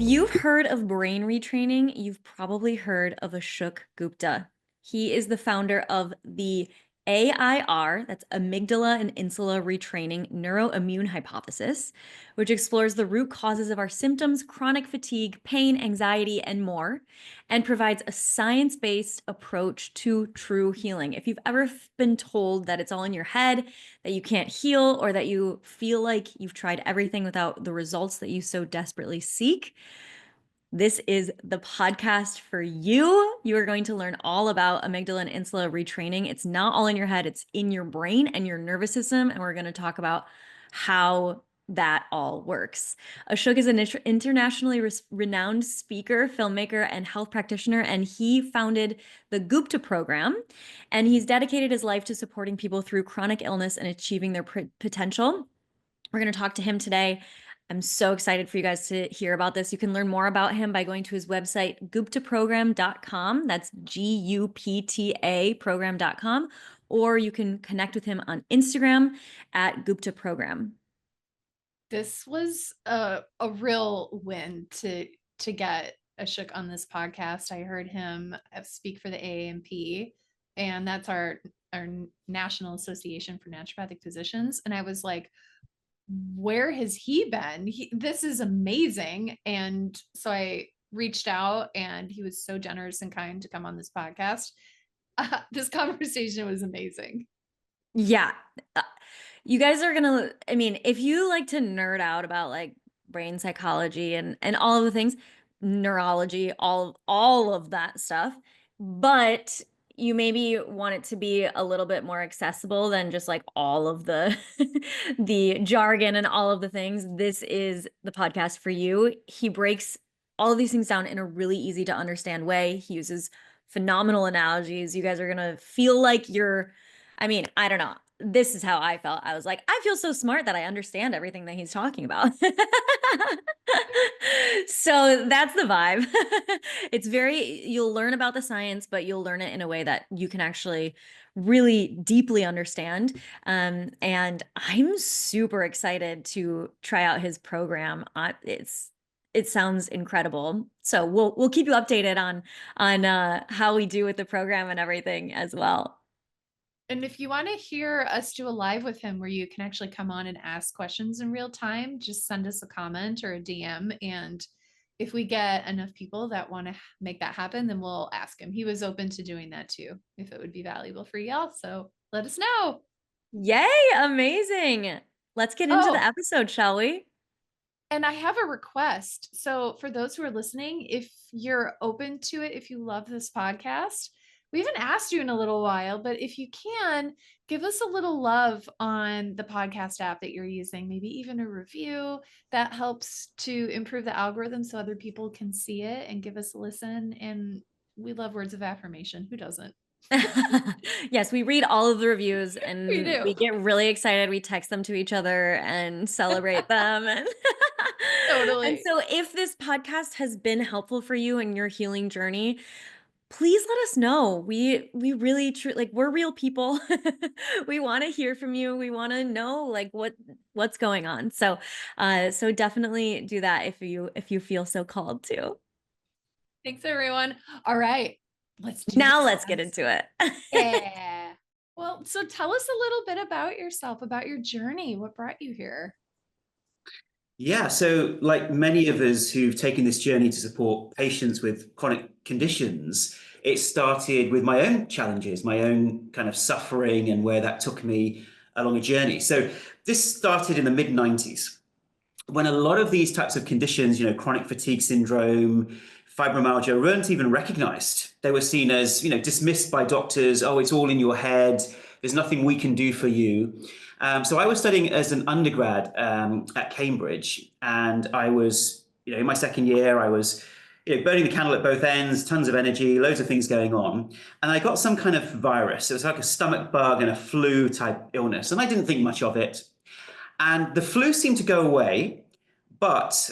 you've heard of brain retraining, you've probably heard of Ashok Gupta. He is the founder of the AIR, that's Amygdala and Insula Retraining Neuro Immune Hypothesis, which explores the root causes of our symptoms, chronic fatigue, pain, anxiety, and more, and provides a science-based approach to true healing. If you've ever been told that it's all in your head, that you can't heal, or that you feel like you've tried everything without the results that you so desperately seek, this is the podcast for you. You are going to learn all about amygdala and insula retraining. It's not all in your head, it's in your brain and your nervous system. And we're going to talk about how that all works. Ashok is an internationally renowned speaker, filmmaker, and health practitioner, and he founded the Gupta Program. And he's dedicated his life to supporting people through chronic illness and achieving their potential. We're going to talk to him today. I'm so excited for you guys to hear about this. You can learn more about him by going to his website, guptaprogram.com. That's Gupta program.com. Or you can connect with him on Instagram at Gupta Program. This was a real win to get Ashok on this podcast. I heard him speak for the AANP, and that's our National Association for Naturopathic Physicians. And I was like, where has he been? This is amazing. And so I reached out, and he was so generous and kind to come on this podcast. This conversation was amazing. Yeah. You guys are gonna, I mean, if you like to nerd out about like brain psychology and all of the things, neurology, all of that stuff, but you maybe want it to be a little bit more accessible than just like all of the the jargon and all of the things, this is the podcast for you. He breaks all of these things down in a really easy to understand way. He uses phenomenal analogies. You guys are gonna feel like you're, I mean, I don't know. This is how I felt. I was like, I feel so smart that I understand everything that he's talking about. So that's the vibe. It's very, you'll learn about the science, but you'll learn it in a way that you can actually really deeply understand. And I'm super excited to try out his program. It sounds incredible. So we'll keep you updated on how we do with the program and everything as well. And if you want to hear us do a live with him where you can actually come on and ask questions in real time, just send us a comment or a DM. And if we get enough people that want to make that happen, then we'll ask him. He was open to doing that too, if it would be valuable for y'all. So let us know. Yay, amazing. Let's get into the episode, shall we? And I have a request. So for those who are listening, if you're open to it, if you love this podcast, we haven't asked you in a little while, but if you can, give us a little love on the podcast app that you're using, maybe even a review that helps to improve the algorithm so other people can see it and give us a listen. And we love words of affirmation. Who doesn't? Yes, we read all of the reviews and We we get really excited. We text them to each other and celebrate them. And Totally. And so if this podcast has been helpful for you in your healing journey, please let us know. We really like, we're real people. We want to hear from you. We want to know like what's going on. So so definitely do that if you feel so called to. Thanks everyone. All right. Let's get into it. Yeah. Well, so tell us a little bit about yourself, about your journey. What brought you here? Yeah, so like many of us who've taken this journey to support patients with chronic conditions, it started with my own challenges, my own kind of suffering and where that took me along a journey. So this started in the mid-90s when a lot of these types of conditions, chronic fatigue syndrome, fibromyalgia, weren't even recognized. They were seen as, dismissed by doctors. Oh, it's all in your head. There's nothing we can do for you. So I was studying as an undergrad at Cambridge, and I was, in my second year, I was burning the candle at both ends, tons of energy, loads of things going on. And I got some kind of virus. It was like a stomach bug and a flu type illness. And I didn't think much of it. And the flu seemed to go away, but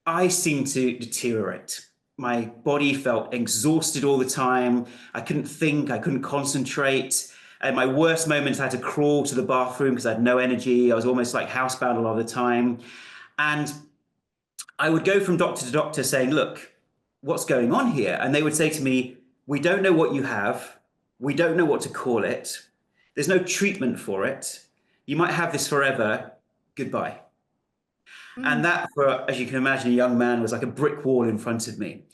I seemed to deteriorate. My body felt exhausted all the time. I couldn't think, I couldn't concentrate. At my worst moments, I had to crawl to the bathroom because I had no energy. I was almost like housebound a lot of the time. And I would go from doctor to doctor saying, look, what's going on here? And they would say to me, we don't know what you have. We don't know what to call it. There's no treatment for it. You might have this forever. Goodbye. And Mm. that, for, as you can imagine, a young man, was like a brick wall in front of me.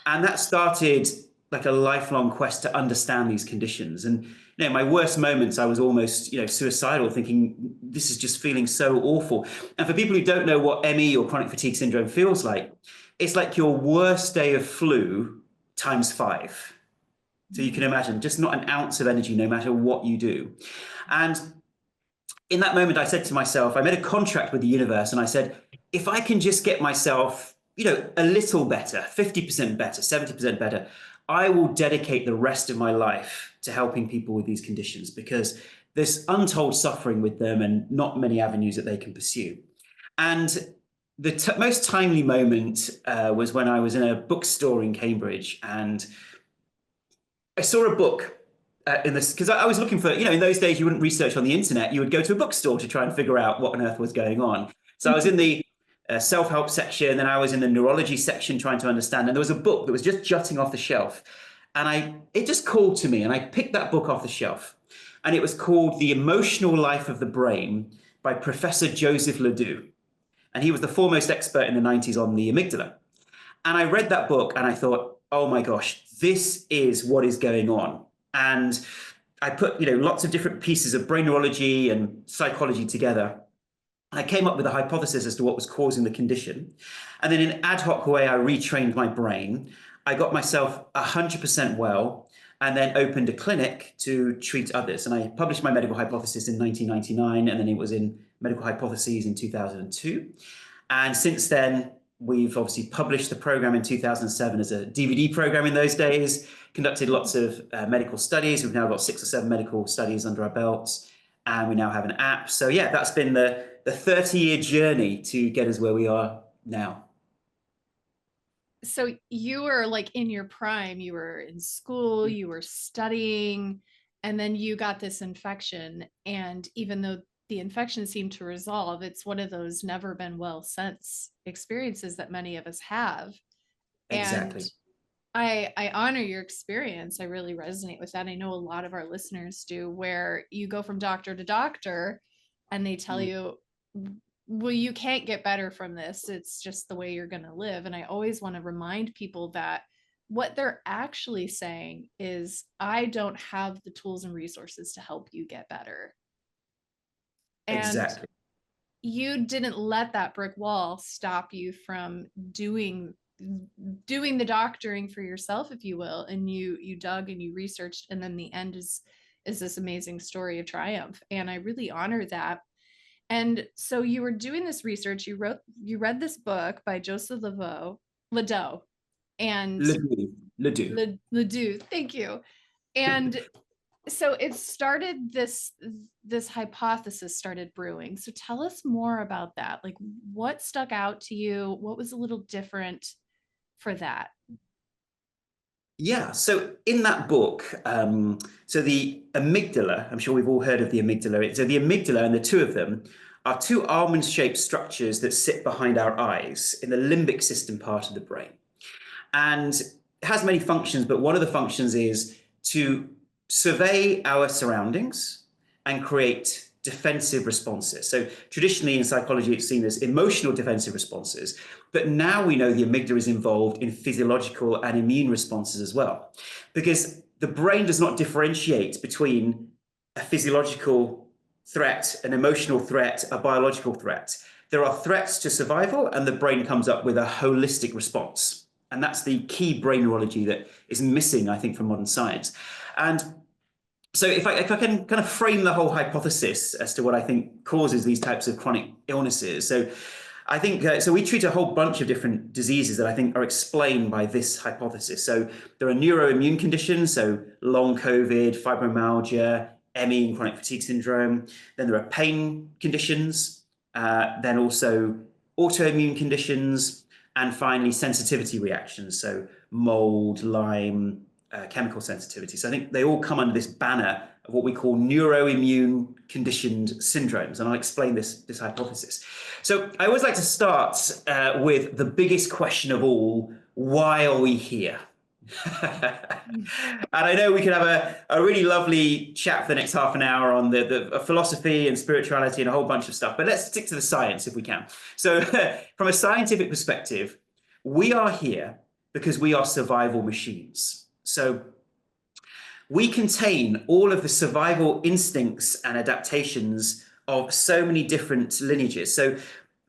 And that started like a lifelong quest to understand these conditions. And my worst moments, I was almost, suicidal, thinking this is just feeling so awful. And for people who don't know what ME or chronic fatigue syndrome feels like, it's like your worst day of flu times 5. So you can imagine just not an ounce of energy, no matter what you do. And in that moment, I said to myself, I made a contract with the universe, and I said, if I can just get myself, a little better, 50% better, 70% better, I will dedicate the rest of my life to helping people with these conditions, because there's untold suffering with them and not many avenues that they can pursue. And the most timely moment was when I was in a bookstore in Cambridge, and I saw a book in this, because I was looking for, in those days you wouldn't research on the internet, you would go to a bookstore to try and figure out what on earth was going on. So I was in the self-help section, then I was in the neurology section trying to understand, and there was a book that was just jutting off the shelf, and it just called to me, and I picked that book off the shelf, and it was called The Emotional Life of the Brain by Professor Joseph Ledoux, and he was the foremost expert in the 90s on the amygdala. And I read that book and I thought, oh my gosh, this is what is going on. And I put, lots of different pieces of brain neurology and psychology together. I came up with a hypothesis as to what was causing the condition. And then in an ad hoc way, I retrained my brain. I got myself 100% well, and then opened a clinic to treat others. And I published my medical hypothesis in 1999, and then it was in Medical Hypotheses in 2002. And since then, we've obviously published the program in 2007 as a DVD program in those days, conducted lots of medical studies. We've now got 6 or 7 medical studies under our belts, and we now have an app. So yeah, that's been the 30-year journey to get us where we are now. So you were like in your prime, you were in school, you were studying, and then you got this infection. And even though the infection seemed to resolve, it's one of those never been well since experiences that many of us have. Exactly. And I honor your experience. I really resonate with that. I know a lot of our listeners do, where you go from doctor to doctor and they tell you, well, you can't get better from this. It's just the way you're going to live. And I always want to remind people that what they're actually saying is, I don't have the tools and resources to help you get better. And exactly. you didn't let that brick wall stop you from doing the doctoring for yourself, if you will. And you dug and you researched, and then the end is this amazing story of triumph. And I really honor that. And so you were doing this research, you read this book by Joseph Ledoux, and Ledoux, thank you. And so it started, this hypothesis started brewing. So tell us more about that. Like, what stuck out to you? What was a little different for that? Yeah, so in that book, so the amygdala, I'm sure we've all heard of the amygdala. So the amygdala and the two of them are 2 almond-shaped structures that sit behind our eyes in the limbic system part of the brain. And it has many functions, but one of the functions is to survey our surroundings and create defensive responses. So traditionally in psychology, it's seen as emotional defensive responses, but now we know the amygdala is involved in physiological and immune responses as well, because the brain does not differentiate between a physiological threat, an emotional threat, a biological threat. There are threats to survival, and the brain comes up with a holistic response. And that's the key brain neurology that is missing, I think, from modern science. And so if I can kind of frame the whole hypothesis as to what I think causes these types of chronic illnesses. So I think, so we treat a whole bunch of different diseases that I think are explained by this hypothesis. So there are neuroimmune conditions, so long COVID, fibromyalgia, ME and chronic fatigue syndrome. Then there are pain conditions, then also autoimmune conditions, and finally sensitivity reactions, so mold, Lyme, chemical sensitivity. So I think they all come under this banner of what we call neuroimmune conditioned syndromes. And I'll explain this hypothesis. So I always like to start with the biggest question of all: why are we here? And I know we could have a really lovely chat for the next half an hour on the philosophy and spirituality and a whole bunch of stuff, but let's stick to the science if we can. So from a scientific perspective, we are here because we are survival machines. So we contain all of the survival instincts and adaptations of so many different lineages. So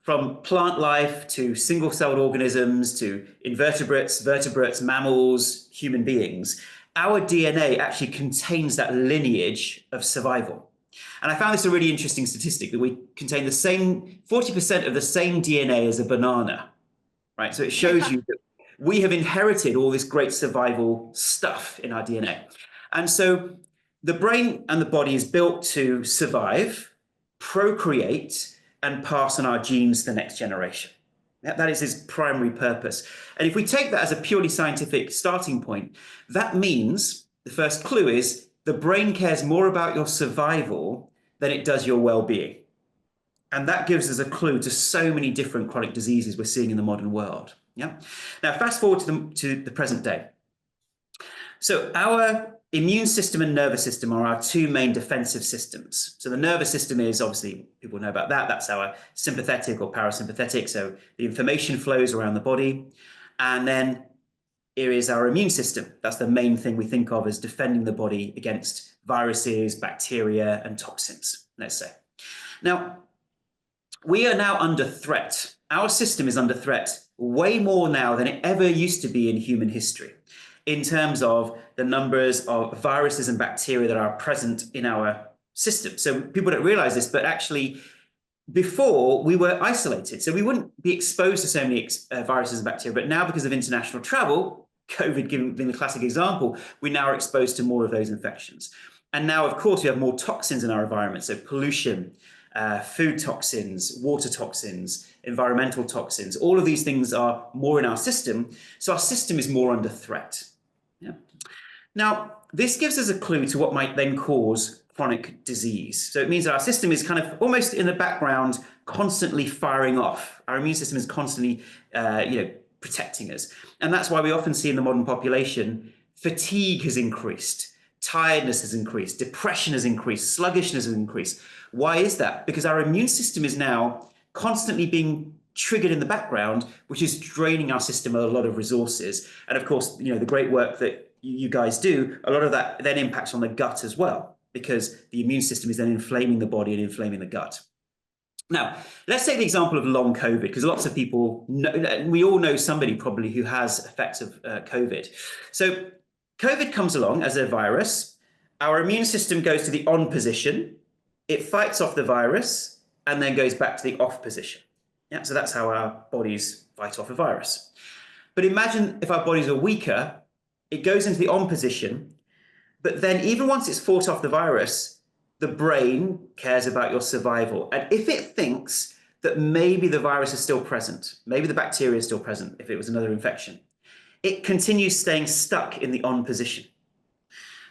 from plant life to single-celled organisms to invertebrates, vertebrates, mammals, human beings, our DNA actually contains that lineage of survival. And I found this a really interesting statistic, that we contain the same 40% of the same DNA as a banana, right? So it shows you that we have inherited all this great survival stuff in our DNA. And so the brain and the body is built to survive, procreate, and pass on our genes to the next generation. That is its primary purpose. And if we take that as a purely scientific starting point, that means the first clue is the brain cares more about your survival than it does your well-being. And that gives us a clue to so many different chronic diseases we're seeing in the modern world. Yeah. Now, fast forward to the present day. So our immune system and nervous system are our two main defensive systems. So the nervous system is, obviously, people know about that. That's our sympathetic or parasympathetic. So the information flows around the body. And then here is our immune system. That's the main thing we think of as defending the body against viruses, bacteria, and toxins, let's say. Now, we are now under threat. Our system is under threat way more now than it ever used to be in human history, in terms of the numbers of viruses and bacteria that are present in our system. So people don't realize this, but actually before we were isolated. So we wouldn't be exposed to so many viruses and bacteria, but now because of international travel, COVID being the classic example, we now are exposed to more of those infections. And now, of course, we have more toxins in our environment. So pollution, food toxins, water toxins, environmental toxins, all of these things are more in our system. So our system is more under threat. Yeah. Now, this gives us a clue to what might then cause chronic disease. So it means that our system is kind of almost in the background, constantly firing off. Our immune system is constantly, protecting us. And that's why we often see in the modern population, fatigue has increased, tiredness has increased, depression has increased, sluggishness has increased. Why is that? Because our immune system is now constantly being triggered in the background, which is draining our system of a lot of resources. And of course, the great work that you guys do, a lot of that then impacts on the gut as well, because the immune system is then inflaming the body and inflaming the gut. Now, let's take the example of long COVID, because lots of people know, we all know somebody probably who has effects of COVID. So COVID comes along as a virus. Our immune system goes to the on position. It fights off the virus and then goes back to the off position. Yeah, so that's how our bodies fight off a virus. But imagine if our bodies are weaker, it goes into the on position, but then even once it's fought off the virus, the brain cares about your survival. And if it thinks that maybe the virus is still present, maybe the bacteria is still present if it was another infection, it continues staying stuck in the on position.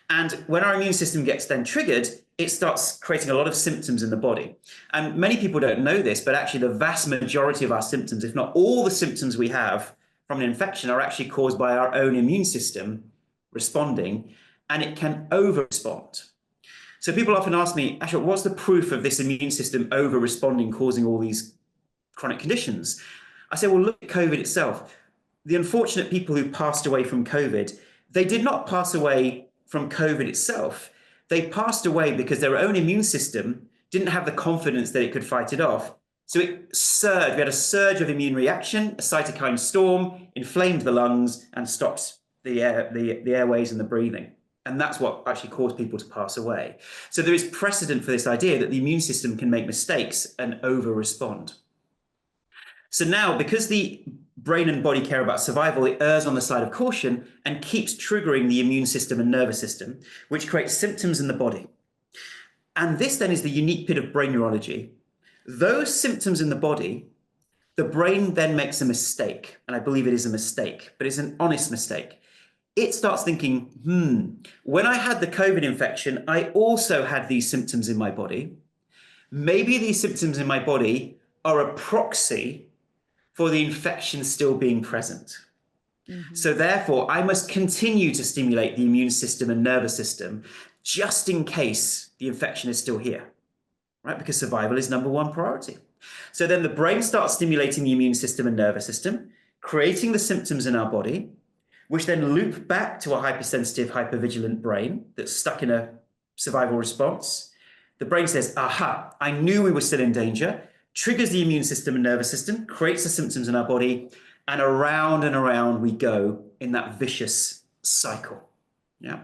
And when our immune system gets then triggered, it starts creating a lot of symptoms in the body. And many people don't know this, but actually the vast majority of our symptoms, if not all the symptoms we have from an infection, are actually caused by our own immune system responding, and it can over-respond. So people often ask me, Ashok, what's the proof of this immune system over-responding, causing all these chronic conditions? I say, well, look at COVID itself. The unfortunate people who passed away from COVID, they did not pass away from COVID itself. They passed away because their own immune system didn't have the confidence that it could fight it off. So it surged. We had a surge of immune reaction, a cytokine storm, inflamed the lungs and stopped the airways and the breathing. And that's what actually caused people to pass away. So there is precedent for this idea that the immune system can make mistakes and over-respond. So now, because the brain and body care about survival, it errs on the side of caution and keeps triggering the immune system and nervous system, which creates symptoms in the body. And this then is the unique bit of brain neurology. Those symptoms in the body, the brain then makes a mistake, and I believe it is a mistake, but it's an honest mistake. it starts thinking, when I had the COVID infection, I also had these symptoms in my body. Maybe these symptoms in my body are a proxy for the infection still being present. So therefore, I must continue to stimulate the immune system and nervous system just in case the infection is still here, right? Because survival is number one priority. So then the brain starts stimulating the immune system and nervous system, creating the symptoms in our body, which then loop back to a hypersensitive, hypervigilant brain that's stuck in a survival response. The brain says, aha, I knew we were still in danger, triggers the immune system and nervous system, creates the symptoms in our body, and around we go in that vicious cycle. Yeah.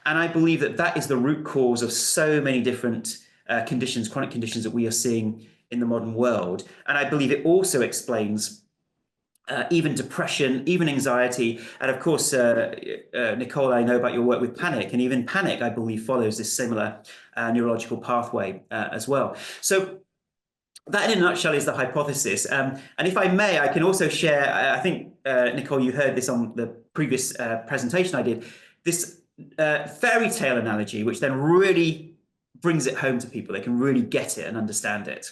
And I believe that that is the root cause of so many different conditions, chronic conditions that we are seeing in the modern world. And I believe it also explains even depression, even anxiety. And of course, Nicole, I know about your work with panic, and even panic, I believe, follows this similar neurological pathway as well. So that in a nutshell is the hypothesis. And if I may, I can also share, I think, Nicole, you heard this on the previous presentation I did, this fairy tale analogy, which then really brings it home to people. They can really get it and understand it.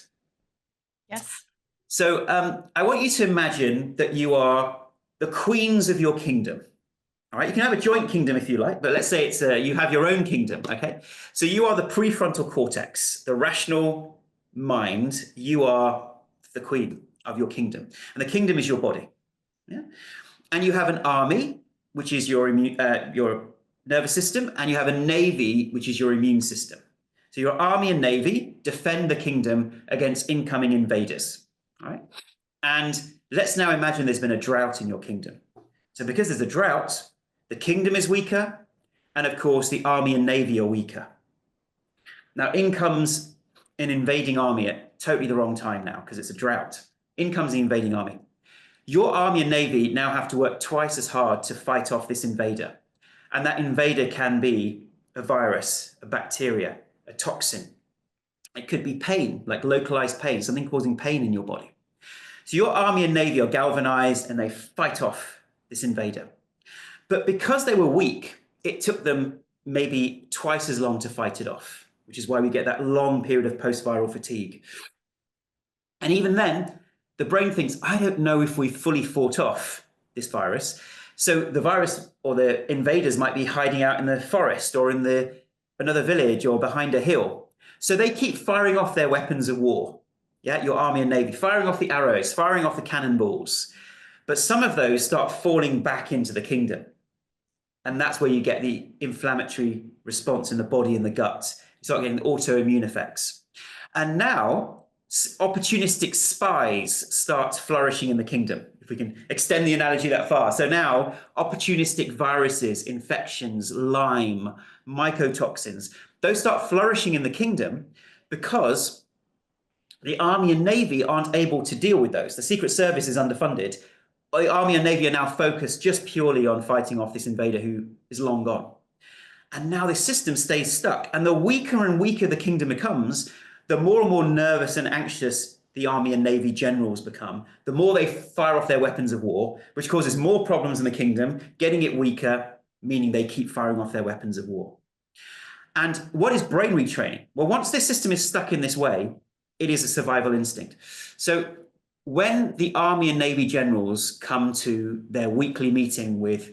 Yes. So I want you to imagine that you are the queens of your kingdom. All right, you can have a joint kingdom if you like, but let's say it's you have your own kingdom, okay? So you are the prefrontal cortex, the rational mind. You are the queen of your kingdom, and the kingdom is your body. Yeah, and you have an army, which is your nervous system, and you have a navy, which is your immune system. So your army and navy defend the kingdom against incoming invaders. All right, and let's now imagine there's been a drought in your kingdom. So because there's a drought, the kingdom is weaker, and of course the army and navy are weaker. Now in comes an invading army at totally the wrong time now, because it's a drought. In comes the invading army. Your army and navy now have to work twice as hard to fight off this invader. And that invader can be a virus, a bacteria, a toxin. It could be pain, like localized pain, something causing pain in your body. So your army and navy are galvanized and they fight off this invader. But because they were weak, it took them maybe twice as long to fight it off, which is why we get that long period of post-viral fatigue. And even then, the brain thinks, I don't know if we fully fought off this virus. So the virus or the invaders might be hiding out in the forest or in another village or behind a hill. So they keep firing off their weapons of war. Yeah, your army and navy, firing off the arrows, firing off the cannonballs. But some of those start falling back into the kingdom. And that's where you get the inflammatory response in the body and the gut. You start getting autoimmune effects. And now opportunistic spies start flourishing in the kingdom, if we can extend the analogy that far. So now opportunistic viruses, infections, Lyme, mycotoxins, those start flourishing in the kingdom because the army and navy aren't able to deal with those. The Secret Service is underfunded. The army and navy are now focused just purely on fighting off this invader who is long gone. And now this system stays stuck. And the weaker and weaker the kingdom becomes, the more and more nervous and anxious the army and navy generals become, the more they fire off their weapons of war, which causes more problems in the kingdom, getting it weaker, meaning they keep firing off their weapons of war. And what is brain retraining? Well, once this system is stuck in this way, it is a survival instinct. So when the army and navy generals come to their weekly meeting with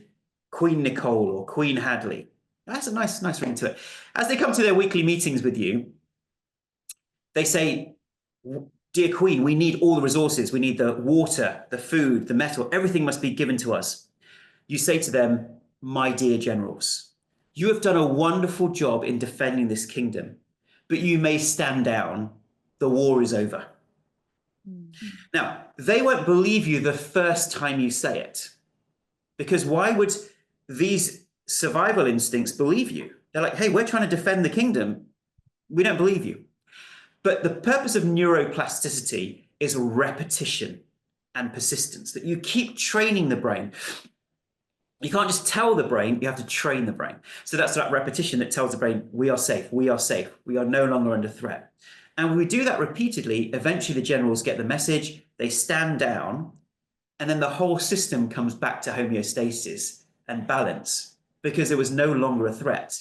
Queen Nicole or Queen Hadley, that's a nice ring to it. As they come to their weekly meetings with you, they say, dear Queen, we need all the resources. We need the water, the food, the metal, everything must be given to us. You say to them, my dear generals, you have done a wonderful job in defending this kingdom, but you may stand down. The war is over. Now, they won't believe you the first time you say it, because why would these survival instincts believe you? They're like, hey, we're trying to defend the kingdom. We don't believe you. But the purpose of neuroplasticity is repetition and persistence, that you keep training the brain. You can't just tell the brain, you have to train the brain. So that's that repetition that tells the brain, we are safe, we are safe, we are no longer under threat. And when we do that repeatedly, eventually the generals get the message, they stand down, and then the whole system comes back to homeostasis, and balance because there was no longer a threat.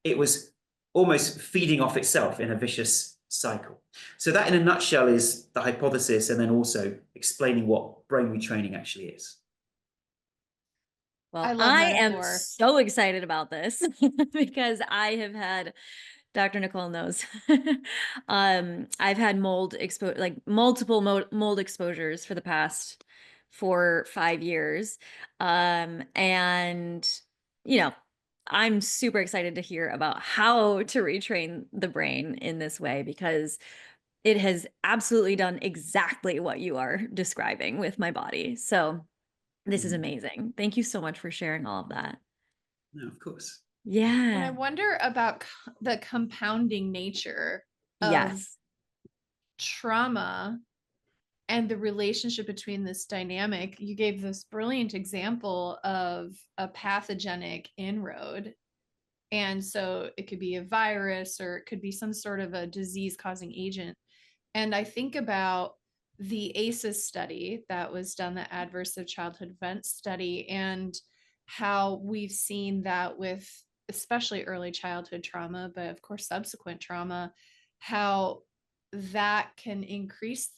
It was almost feeding off itself in a vicious cycle. So that in a nutshell is the hypothesis, and then also explaining what brain retraining actually is. Well, I love I am metaphor. so excited about this because I have had, Dr. Nicole knows, I've had multiple mold exposures for the past 4-5 years. And, I'm super excited to hear about how to retrain the brain in this way because it has absolutely done exactly what you are describing with my body. So this is amazing. Thank you so much for sharing all of that. No, of course. And I Yeah. wonder about the compounding nature of Yes. trauma and the relationship between this dynamic. You gave this brilliant example of a pathogenic inroad. And so it could be a virus or it could be some sort of a disease causing agent. And I think about the ACEs study that was done, the Adverse of Childhood Events study, and how we've seen that with especially early childhood trauma, but of course, subsequent trauma, how that can increase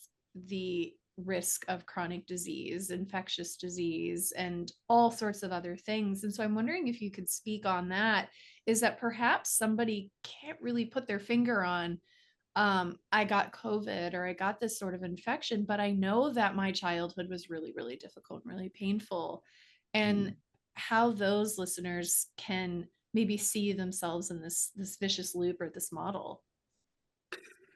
the risk of chronic disease, infectious disease, and all sorts of other things. And so I'm wondering if you could speak on that, is that perhaps somebody can't really put their finger on, I got COVID or I got this sort of infection, but I know that my childhood was really, really difficult and really painful. And how those listeners can maybe see themselves in this vicious loop or this model.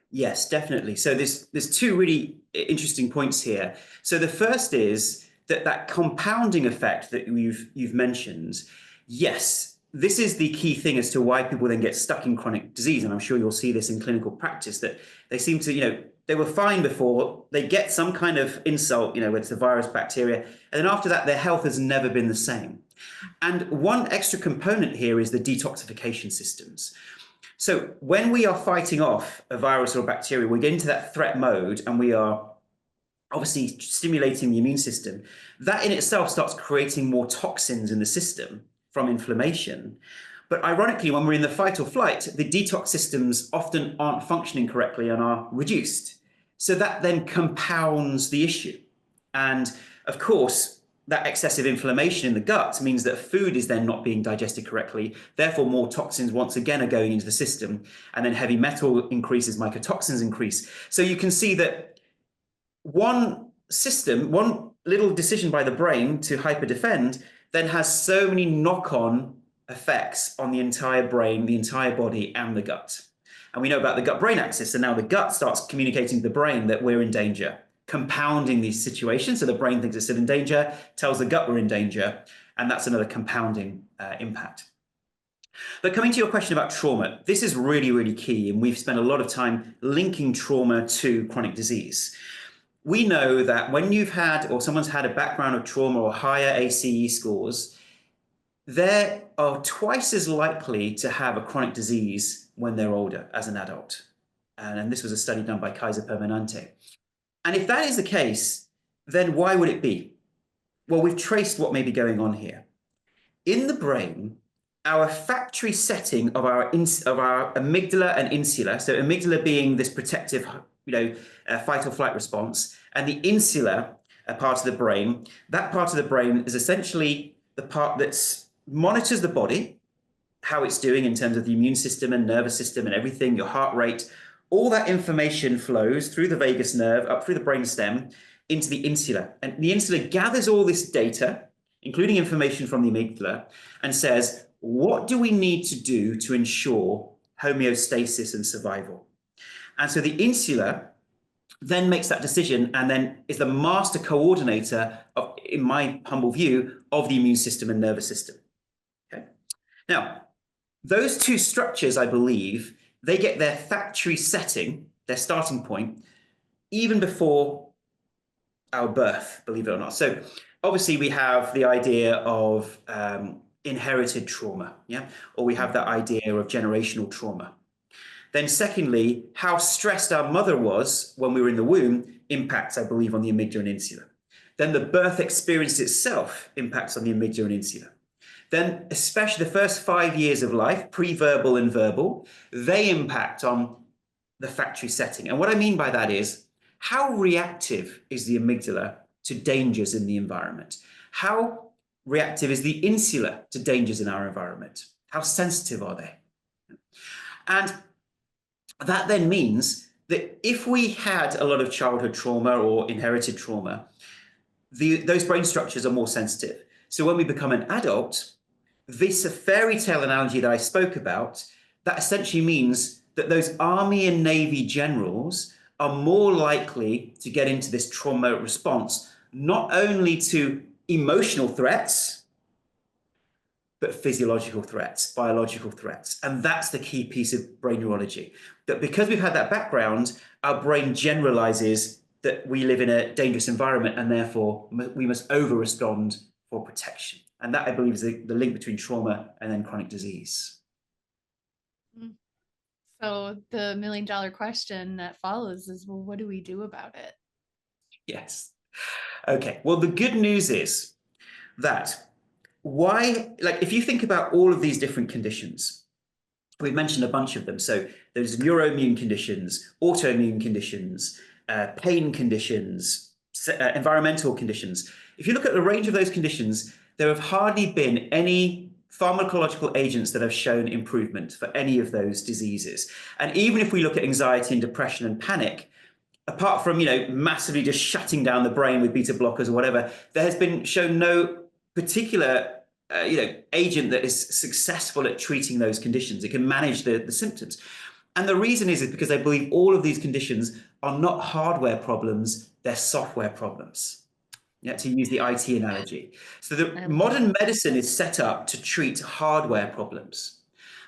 Yes, definitely. So there's two really interesting points here. So the first is that compounding effect that you've mentioned. Yes, this is the key thing as to why people then get stuck in chronic disease. And I'm sure you'll see this in clinical practice, that they seem to, they were fine before, they get some kind of insult, whether it's a virus, bacteria, and then after that, their health has never been the same. And one extra component here is the detoxification systems. So when we are fighting off a virus or a bacteria, we get into that threat mode and we are obviously stimulating the immune system. That in itself starts creating more toxins in the system from inflammation. But ironically, when we're in the fight or flight, the detox systems often aren't functioning correctly and are reduced. So that then compounds the issue. And of course, that excessive inflammation in the gut means that food is then not being digested correctly. Therefore, more toxins once again are going into the system. And then heavy metal increases, mycotoxins increase. So you can see that one little decision by the brain to hyper-defend then has so many knock-on effects on the entire brain, the entire body, and the gut. And we know about the gut-brain axis. And now the gut starts communicating to the brain that we're in danger, compounding these situations. So the brain thinks it's still in danger, tells the gut we're in danger, and that's another compounding impact. But coming to your question about trauma, this is really, really key, and we've spent a lot of time linking trauma to chronic disease. We know that when you've had, or someone's had a background of trauma or higher ACE scores, they are twice as likely to have a chronic disease when they're older as an adult. And this was a study done by Kaiser Permanente. And if that is the case, then why would it be? Well, we've traced what may be going on here. In the brain, our factory setting of our amygdala and insula, so amygdala being this protective, fight or flight response, and the insula part of the brain, that part of the brain is essentially the part that monitors the body, how it's doing in terms of the immune system and nervous system and everything, your heart rate. All that information flows through the vagus nerve, up through the brainstem, into the insula. And the insula gathers all this data, including information from the amygdala, and says, what do we need to do to ensure homeostasis and survival? And so the insula then makes that decision and then is the master coordinator, in my humble view, of the immune system and nervous system. Okay. Now, those two structures, I believe, they get their factory setting, their starting point, even before our birth, believe it or not. So obviously we have the idea of inherited trauma, or we have that idea of generational trauma. Then secondly, how stressed our mother was when we were in the womb impacts, I believe, on the amygdala and insula. Then the birth experience itself impacts on the amygdala and insula. then especially the first 5 years of life, pre-verbal and verbal, they impact on the factory setting. And what I mean by that is, how reactive is the amygdala to dangers in the environment? How reactive is the insula to dangers in our environment? How sensitive are they? And that then means that if we had a lot of childhood trauma or inherited trauma, those brain structures are more sensitive. So when we become an adult, this fairy tale analogy that I spoke about, that essentially means that those Army and Navy generals are more likely to get into this trauma response, not only to emotional threats, but physiological threats, biological threats. And that's the key piece of brain neurology, that because we've had that background, our brain generalizes that we live in a dangerous environment and therefore we must over-respond for protection. And that, I believe, is the link between trauma and then chronic disease. So the million-dollar question that follows is, well, what do we do about it? Yes. Okay. Well, the good news is that if you think about all of these different conditions, we've mentioned a bunch of them. So there's neuroimmune conditions, autoimmune conditions, pain conditions, environmental conditions. If you look at the range of those conditions, there have hardly been any pharmacological agents that have shown improvement for any of those diseases. And even if we look at anxiety and depression and panic, apart from, massively just shutting down the brain with beta blockers or whatever, there has been shown no particular agent that is successful at treating those conditions. It can manage the symptoms. And the reason is because I believe all of these conditions are not hardware problems, they're software problems. Yeah, to use the IT analogy. So the modern medicine is set up to treat hardware problems.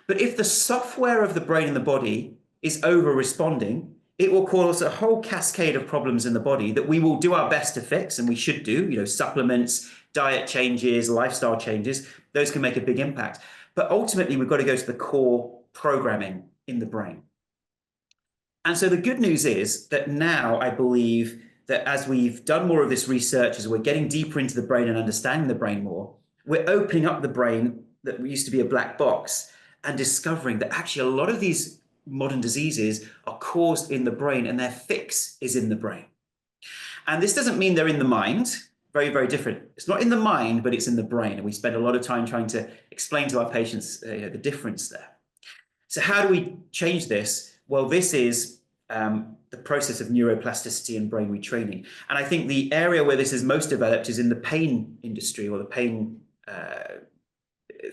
But if the software of the brain and the body is over-responding, it will cause a whole cascade of problems in the body that we will do our best to fix, and we should do, supplements, diet changes, lifestyle changes. Those can make a big impact. But ultimately, we've got to go to the core programming in the brain. And so the good news is that now I believe that as we've done more of this research, as we're getting deeper into the brain and understanding the brain more, we're opening up the brain that used to be a black box and discovering that actually a lot of these modern diseases are caused in the brain and their fix is in the brain. And this doesn't mean they're in the mind. Very, very different. It's not in the mind, but it's in the brain. And we spend a lot of time trying to explain to our patients the difference there. So how do we change this? Well, this is the process of neuroplasticity and brain retraining. And I think the area where this is most developed is in the pain industry or the pain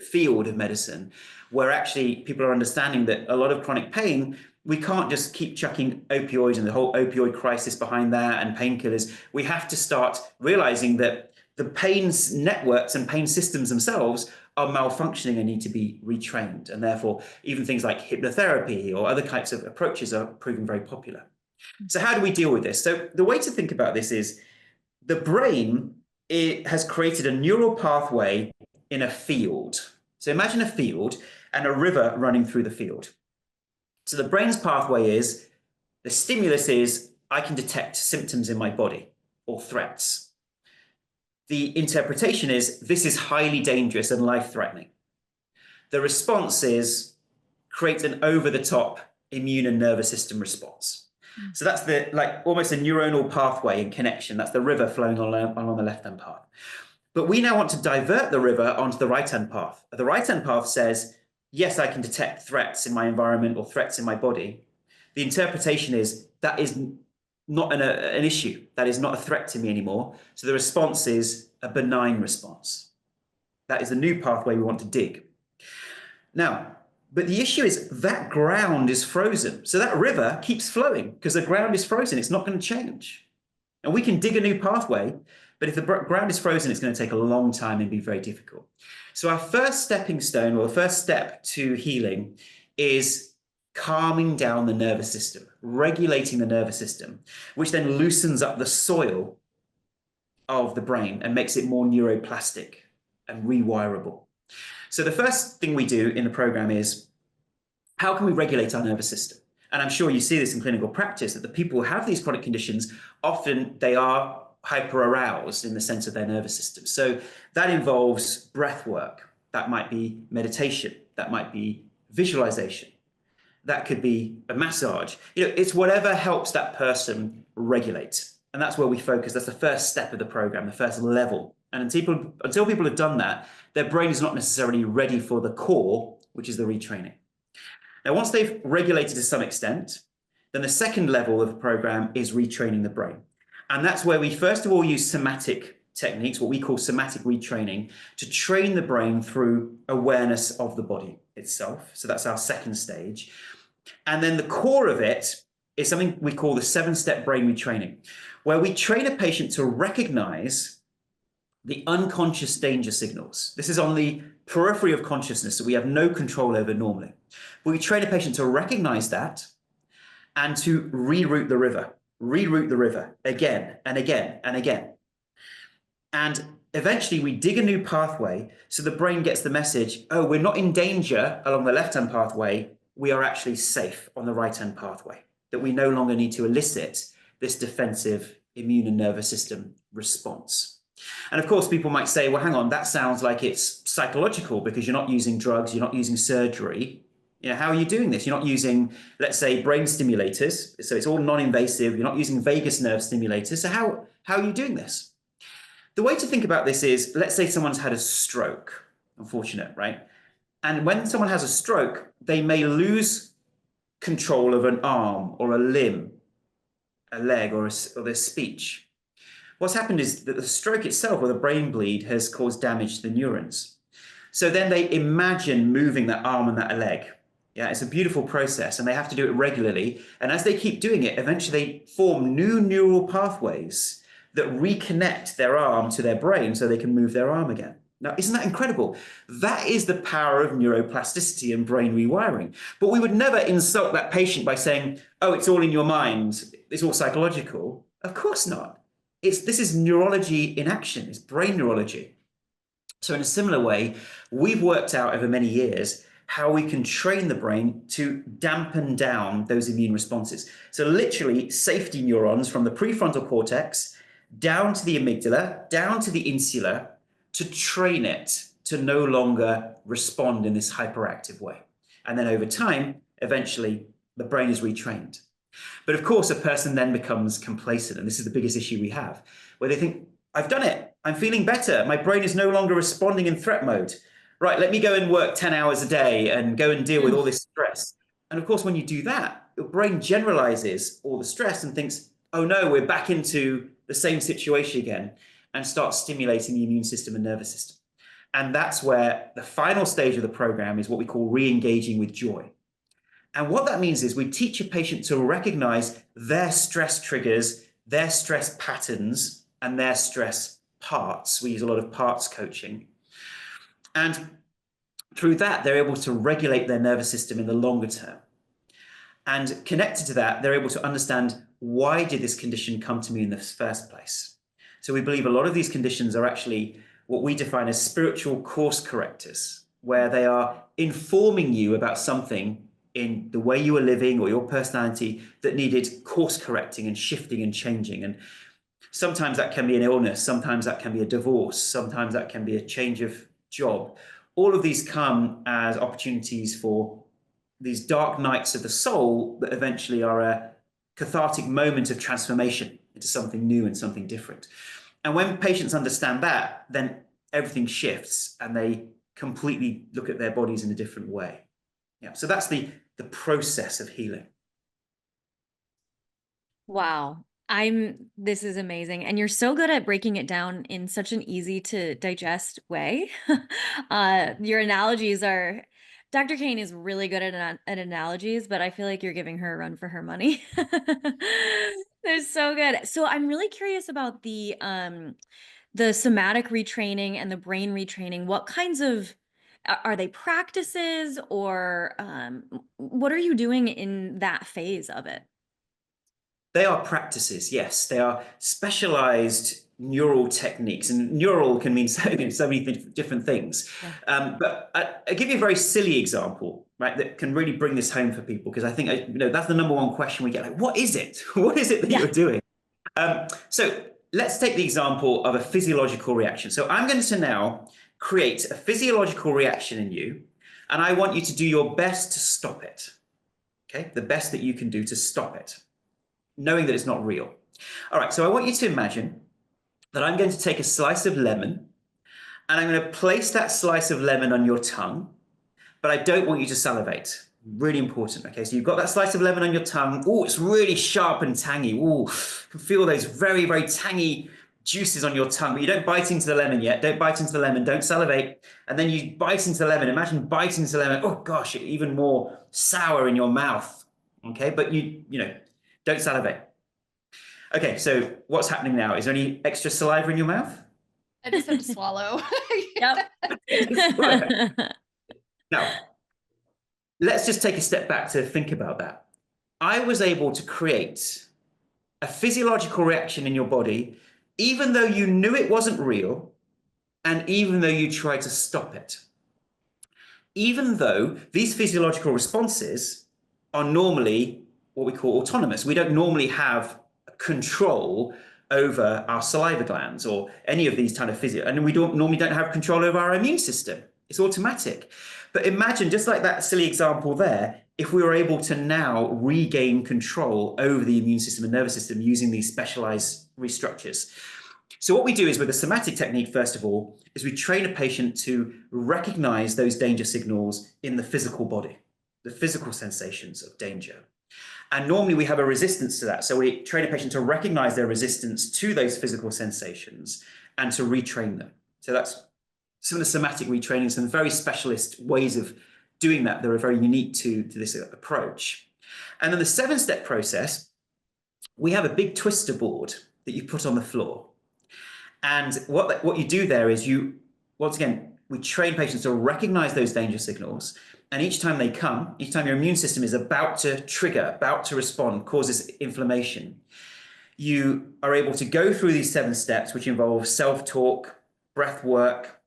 field of medicine, where actually people are understanding that a lot of chronic pain, we can't just keep chucking opioids and the whole opioid crisis behind that and painkillers. We have to start realizing that the pain networks and pain systems themselves are malfunctioning and need to be retrained. And therefore, even things like hypnotherapy or other types of approaches are proving very popular. So how do we deal with this? So the way to think about this is the brain, it has created a neural pathway in a field. So imagine a field and a river running through the field. So the brain's pathway is, the stimulus is, I can detect symptoms in my body or threats. The interpretation is, this is highly dangerous and life-threatening. The response is, create an over-the-top immune and nervous system response. So that's almost a neuronal pathway and connection. That's the river flowing along the left-hand path. But we now want to divert the river onto the right-hand path. The right-hand path says, yes, I can detect threats in my environment or threats in my body. The interpretation is, that is not an issue. That is not a threat to me anymore. So the response is a benign response. That is the new pathway we want to dig. Now, but the issue is that ground is frozen. So that river keeps flowing because the ground is frozen. It's not going to change. And we can dig a new pathway, but if the ground is frozen, it's going to take a long time and be very difficult. So our first stepping stone, or the first step to healing, is calming down the nervous system, regulating the nervous system, which then loosens up the soil of the brain and makes it more neuroplastic and rewirable. So the first thing we do in the program is, how can we regulate our nervous system? And I'm sure you see this in clinical practice, that the people who have these chronic conditions, often they are hyper-aroused in the sense of their nervous system. So that involves breath work. That might be meditation. That might be visualization. That could be a massage. It's whatever helps that person regulate. And that's where we focus. That's the first step of the program, the first level. And until people have done that, their brain is not necessarily ready for the core, which is the retraining. Now, once they've regulated to some extent, then the second level of the program is retraining the brain. And that's where we first of all use somatic techniques, what we call somatic retraining, to train the brain through awareness of the body itself. So that's our second stage. And then the core of it is something we call the 7-step brain retraining, where we train a patient to recognize the unconscious danger signals. This is on the periphery of consciousness that we have no control over normally. But we train a patient to recognize that and to reroute the river again and again and again. And eventually we dig a new pathway so the brain gets the message, oh, we're not in danger along the left-hand pathway, we are actually safe on the right-hand pathway, that we no longer need to elicit this defensive immune and nervous system response. And of course, people might say, well, hang on, that sounds like it's psychological because you're not using drugs, you're not using surgery. How are you doing this? You're not using, let's say, brain stimulators. So it's all non-invasive. You're not using vagus nerve stimulators. So how are you doing this? The way to think about this is, let's say someone's had a stroke, unfortunate, right? And when someone has a stroke, they may lose control of an arm or a limb, a leg or their speech. What's happened is that the stroke itself or the brain bleed has caused damage to the neurons. So then they imagine moving that arm and that leg. Yeah, it's a beautiful process and they have to do it regularly. And as they keep doing it, eventually they form new neural pathways that reconnect their arm to their brain so they can move their arm again. Now, isn't that incredible? That is the power of neuroplasticity and brain rewiring. But we would never insult that patient by saying, oh, it's all in your mind, it's all psychological. Of course not. This is neurology in action, it's brain neurology. So in a similar way, we've worked out over many years how we can train the brain to dampen down those immune responses. So literally safety neurons from the prefrontal cortex down to the amygdala, down to the insula, to train it to no longer respond in this hyperactive way. And then over time, eventually, the brain is retrained. But of course, a person then becomes complacent. And this is the biggest issue we have, where they think, I've done it. I'm feeling better. My brain is no longer responding in threat mode. Right, let me go and work 10 hours a day and go and deal with all this stress. And of course, when you do that, your brain generalizes all the stress and thinks, oh no, we're back into the same situation again, and starts stimulating the immune system and nervous system. And that's where the final stage of the program is what we call re-engaging with joy. And what that means is we teach a patient to recognize their stress triggers, their stress patterns, and their stress parts. We use a lot of parts coaching. And through that, they're able to regulate their nervous system in the longer term. And connected to that, they're able to understand, why did this condition come to me in the first place? So we believe a lot of these conditions are actually what we define as spiritual course correctors, where they are informing you about something in the way you were living or your personality that needed course correcting and shifting and changing. And sometimes that can be an illness, sometimes that can be a divorce, sometimes that can be a change of job. All of these come as opportunities for these dark nights of the soul that eventually are a cathartic moment of transformation into something new and something different. And when patients understand that, then everything shifts and they completely look at their bodies in a different way. Yeah, so that's the process of healing. Wow. This is amazing. And you're so good at breaking it down in such an easy to digest way. Your analogies are, Dr. Kane is really good at analogies, but I feel like you're giving her a run for her money. They're so good. So I'm really curious about the somatic retraining and the brain retraining. What kinds of, are they practices or what are you doing in that phase of it? They are practices, yes. They are specialized neural techniques, and neural can mean so many different things. Yeah. But I'll give you a very silly example, right, that can really bring this home for people, because I think that's the number one question we get. Like, what is it? What is it that you're doing? So let's take the example of a physiological reaction. So I'm going to now create a physiological reaction in you, and I want you to do your best to stop it. Okay, the best that you can do to stop it, knowing that it's not real. All right, so I want you to imagine that I'm going to take a slice of lemon, and I'm going to place that slice of lemon on your tongue, but I don't want you to salivate. Really important. Okay, so you've got that slice of lemon on your tongue. Oh, it's really sharp and tangy. Oh, you can feel those very, very tangy juices on your tongue, but you don't bite into the lemon yet. Don't bite into the lemon. Don't salivate. And then you bite into the lemon. Imagine biting into the lemon. Oh gosh, even more sour in your mouth. Okay, but you don't salivate. Okay, so what's happening now? Is there any extra saliva in your mouth? I just have to swallow. Yep. Now, let's just take a step back to think about that. I was able to create a physiological reaction in your body, even though you knew it wasn't real, and even though you tried to stop it. Even though these physiological responses are normally what we call autonomous. We don't normally have control over our saliva glands or any of these kind of and we normally don't have control over our immune system. It's automatic. But imagine, just like that silly example there, if we were able to now regain control over the immune system and nervous system using these specialized restructures. So what we do is, with a somatic technique, first of all, is we train a patient to recognize those danger signals in the physical body, the physical sensations of danger. And normally we have a resistance to that. So we train a patient to recognize their resistance to those physical sensations and to retrain them. So that's some of the somatic retraining, some very specialist ways of doing that that are very unique to this approach. And then the 7-step process, we have a big twister board that you put on the floor. And what you do there is once again, we train patients to recognize those danger signals. And each time they come, each time your immune system is about to trigger, about to respond, causes inflammation, you are able to go through these 7 steps, which involve self-talk, breath work,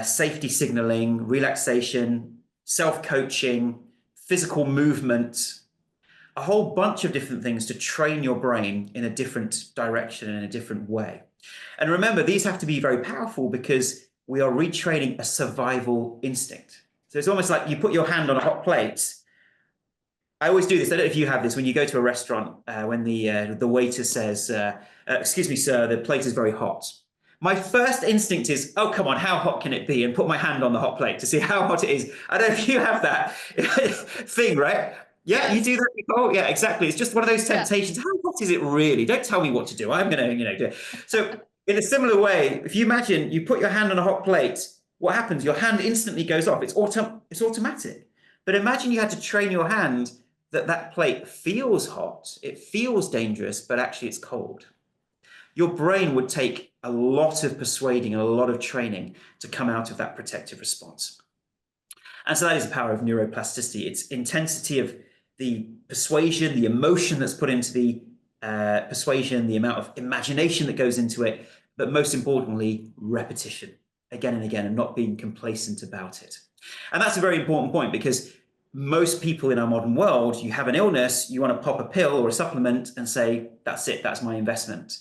safety signaling, relaxation, self-coaching, physical movement, a whole bunch of different things to train your brain in a different direction, in a different way. And remember, these have to be very powerful because we are retraining a survival instinct. So it's almost like you put your hand on a hot plate. I always do this. I don't know if you have this when you go to a restaurant, when the waiter says, excuse me, sir, the plate is very hot. My first instinct is, oh, come on, how hot can it be? And put my hand on the hot plate to see how hot it is. I don't know if you have that thing, right? Yeah, you do that, Nicole? Yeah, exactly. It's just one of those temptations. How hot is it really? Don't tell me what to do. I'm going to, do it. So in a similar way, if you imagine you put your hand on a hot plate, what happens? Your hand instantly goes off. It's automatic. But imagine you had to train your hand that plate feels hot. It feels dangerous, but actually it's cold. Your brain would take a lot of persuading and a lot of training to come out of that protective response. And so that is the power of neuroplasticity. It's intensity of the persuasion, the emotion that's put into the persuasion, the amount of imagination that goes into it, but most importantly, repetition again and again, and not being complacent about it. And that's a very important point, because most people in our modern world, you have an illness, you want to pop a pill or a supplement and say, that's it, that's my investment.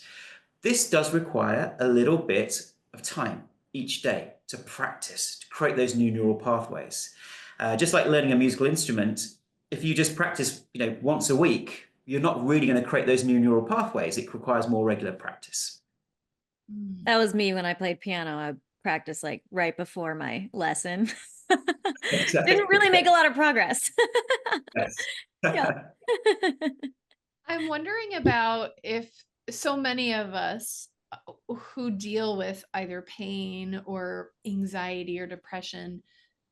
This does require a little bit of time each day to practice, to create those new neural pathways. Just like learning a musical instrument, if you just practice, once a week, you're not really going to create those new neural pathways. It requires more regular practice. That was me when I played piano. I practiced like right before my lesson. Exactly. Didn't really make a lot of progress. Yes. Yeah. I'm wondering about if so many of us who deal with either pain or anxiety or depression,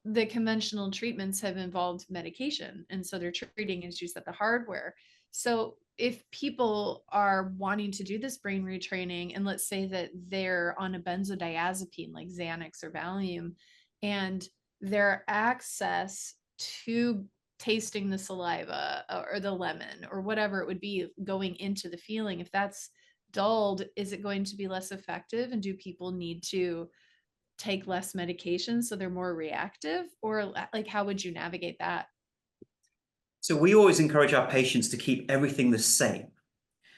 the conventional treatments have involved medication. And so they're treating issues at the hardware. So if people are wanting to do this brain retraining, and let's say that they're on a benzodiazepine like Xanax or Valium, and their access to tasting the saliva or the lemon or whatever it would be going into the feeling, if that's dulled, is it going to be less effective? And do people need to take less medication so they're more reactive? Or like, how would you navigate that? So we always encourage our patients to keep everything the same.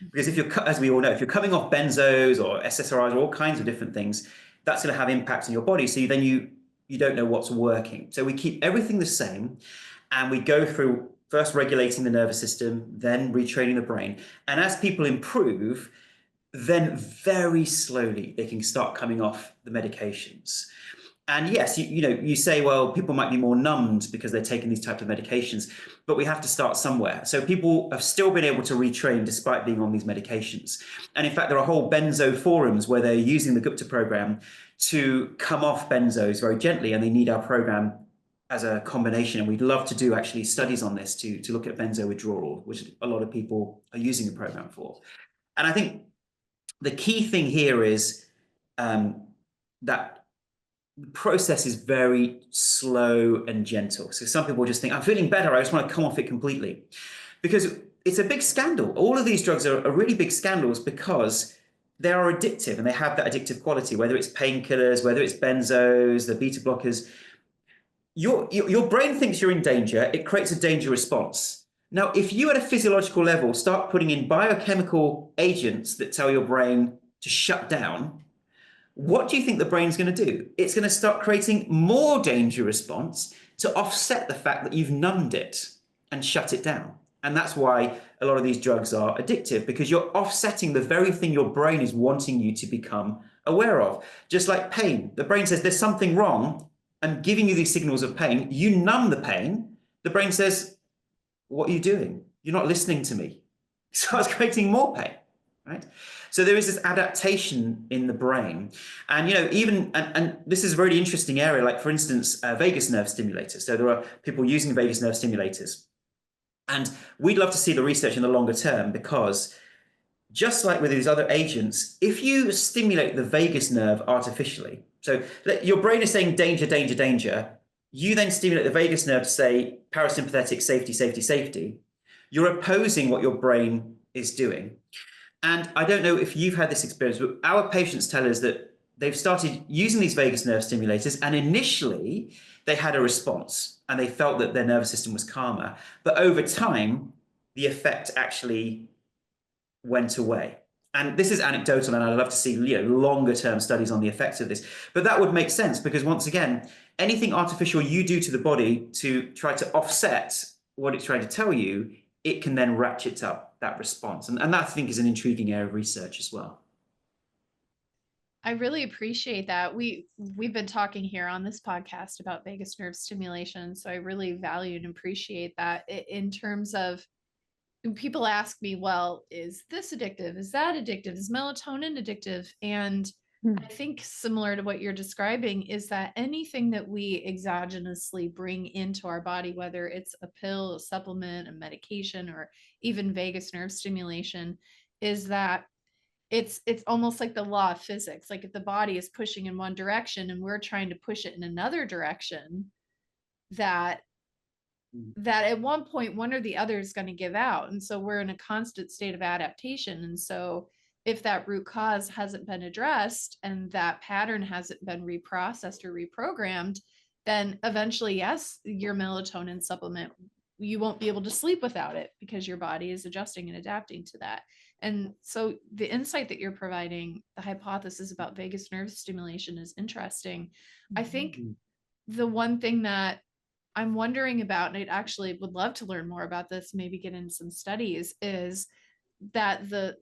Because if you're, as we all know, if you're coming off benzos or SSRIs or all kinds of different things, that's going to have impact on your body. So then you don't know what's working. So we keep everything the same, and we go through first regulating the nervous system, then retraining the brain. And as people improve, then very slowly they can start coming off the medications. And yes, you say, well, people might be more numbed because they're taking these types of medications, but we have to start somewhere. So people have still been able to retrain despite being on these medications. And in fact, there are whole benzo forums where they're using the Gupta program to come off benzos very gently, and they need our program as a combination. And we'd love to do actually studies on this to look at benzo withdrawal, which a lot of people are using the program for. And I think the key thing here is that the process is very slow and gentle. So some people just think, I'm feeling better, I just want to come off it completely. Because it's a big scandal. All of these drugs are really big scandals because they are addictive, and they have that addictive quality, whether it's painkillers, whether it's benzos, the beta blockers. Your brain thinks you're in danger, it creates a danger response. Now, if you at a physiological level start putting in biochemical agents that tell your brain to shut down, what do you think the brain's going to do? It's going to start creating more danger response to offset the fact that you've numbed it and shut it down. And that's why a lot of these drugs are addictive, because you're offsetting the very thing your brain is wanting you to become aware of. Just like pain, the brain says there's something wrong. I'm giving you these signals of pain. You numb the pain. The brain says, what are you doing? You're not listening to me. So it's creating more pain, right? So there is this adaptation in the brain. And, and this is a really interesting area, like, for instance, vagus nerve stimulators. So there are people using vagus nerve stimulators. And we'd love to see the research in the longer term, because just like with these other agents, if you stimulate the vagus nerve artificially, so your brain is saying danger, danger, danger, you then stimulate the vagus nerve to say parasympathetic, safety, safety, safety, you're opposing what your brain is doing. And I don't know if you've had this experience, but our patients tell us that they've started using these vagus nerve stimulators, and initially they had a response and they felt that their nervous system was calmer. But over time, the effect actually went away. And this is anecdotal, and I'd love to see longer term studies on the effects of this. But that would make sense, because once again, anything artificial you do to the body to try to offset what it's trying to tell you, it can then ratchet up that response. And that, I think, is an intriguing area of research as well. I really appreciate that. We've been talking here on this podcast about vagus nerve stimulation, so I really value and appreciate that. In terms of, people ask me, well, is this addictive? Is that addictive? Is melatonin addictive? And I think similar to what you're describing is that anything that we exogenously bring into our body, whether it's a pill, a supplement, a medication, or even vagus nerve stimulation, is that it's almost like the law of physics. Like, if the body is pushing in one direction and we're trying to push it in another direction, that at one point, one or the other is going to give out. And so we're in a constant state of adaptation. And so if that root cause hasn't been addressed and that pattern hasn't been reprocessed or reprogrammed, then eventually, yes, your melatonin supplement, you won't be able to sleep without it because your body is adjusting and adapting to that. And so the insight that you're providing, the hypothesis about vagus nerve stimulation, is interesting. I think the one thing that I'm wondering about, and I actually would love to learn more about this, maybe get in some studies, is that the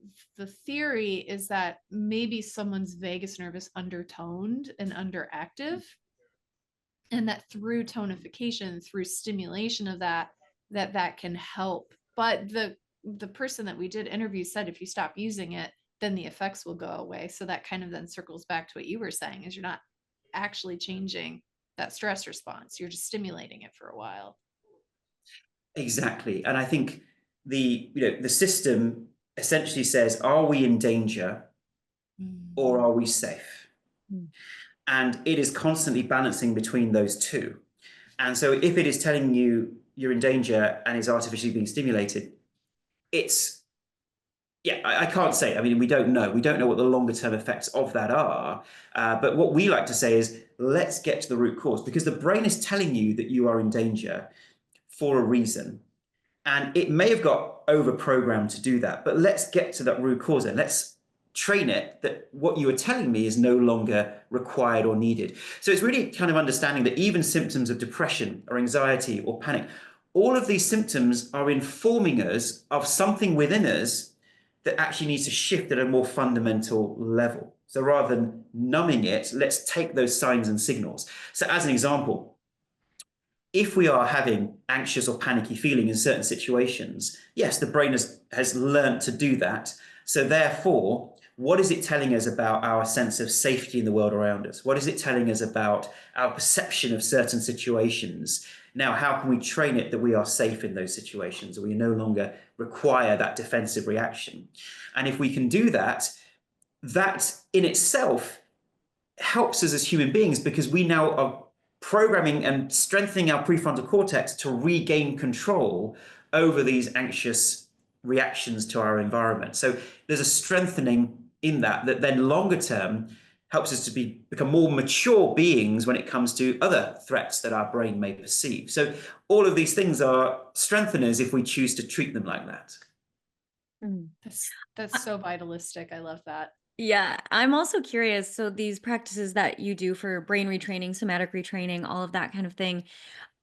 theory is that maybe someone's vagus nerve is undertoned and underactive, and that through tonification, through stimulation of that can help. But the person that we did interview said if you stop using it, then the effects will go away. So that kind of then circles back to what you were saying, is you're not actually changing that stress response. You're just stimulating it for a while. Exactly. And I think the system essentially says, are we in danger or are we safe? And it is constantly balancing between those two. And so if it is telling you you're in danger and is artificially being stimulated, I can't say. I mean, we don't know. We don't know what the longer term effects of that are. But what we like to say is, let's get to the root cause, because the brain is telling you that you are in danger for a reason. And it may have got over-programmed to do that, but let's get to that root cause and let's train it that what you are telling me is no longer required or needed. So it's really kind of understanding that even symptoms of depression or anxiety or panic, all of these symptoms are informing us of something within us that actually needs to shift at a more fundamental level. So rather than numbing it, let's take those signs and signals. So as an example, if we are having anxious or panicky feeling in certain situations, yes, the brain has learned to do that. So therefore, what is it telling us about our sense of safety in the world around us? What is it telling us about our perception of certain situations? Now, how can we train it that we are safe in those situations, or we no longer require that defensive reaction? And if we can do that, that in itself helps us as human beings, because we now are programming and strengthening our prefrontal cortex to regain control over these anxious reactions to our environment. So there's a strengthening in that then longer term helps us to become more mature beings when it comes to other threats that our brain may perceive. So all of these things are strengtheners if we choose to treat them like that. That's so vitalistic. I love that. Yeah, I'm also curious. So these practices that you do for brain retraining, somatic retraining, all of that kind of thing,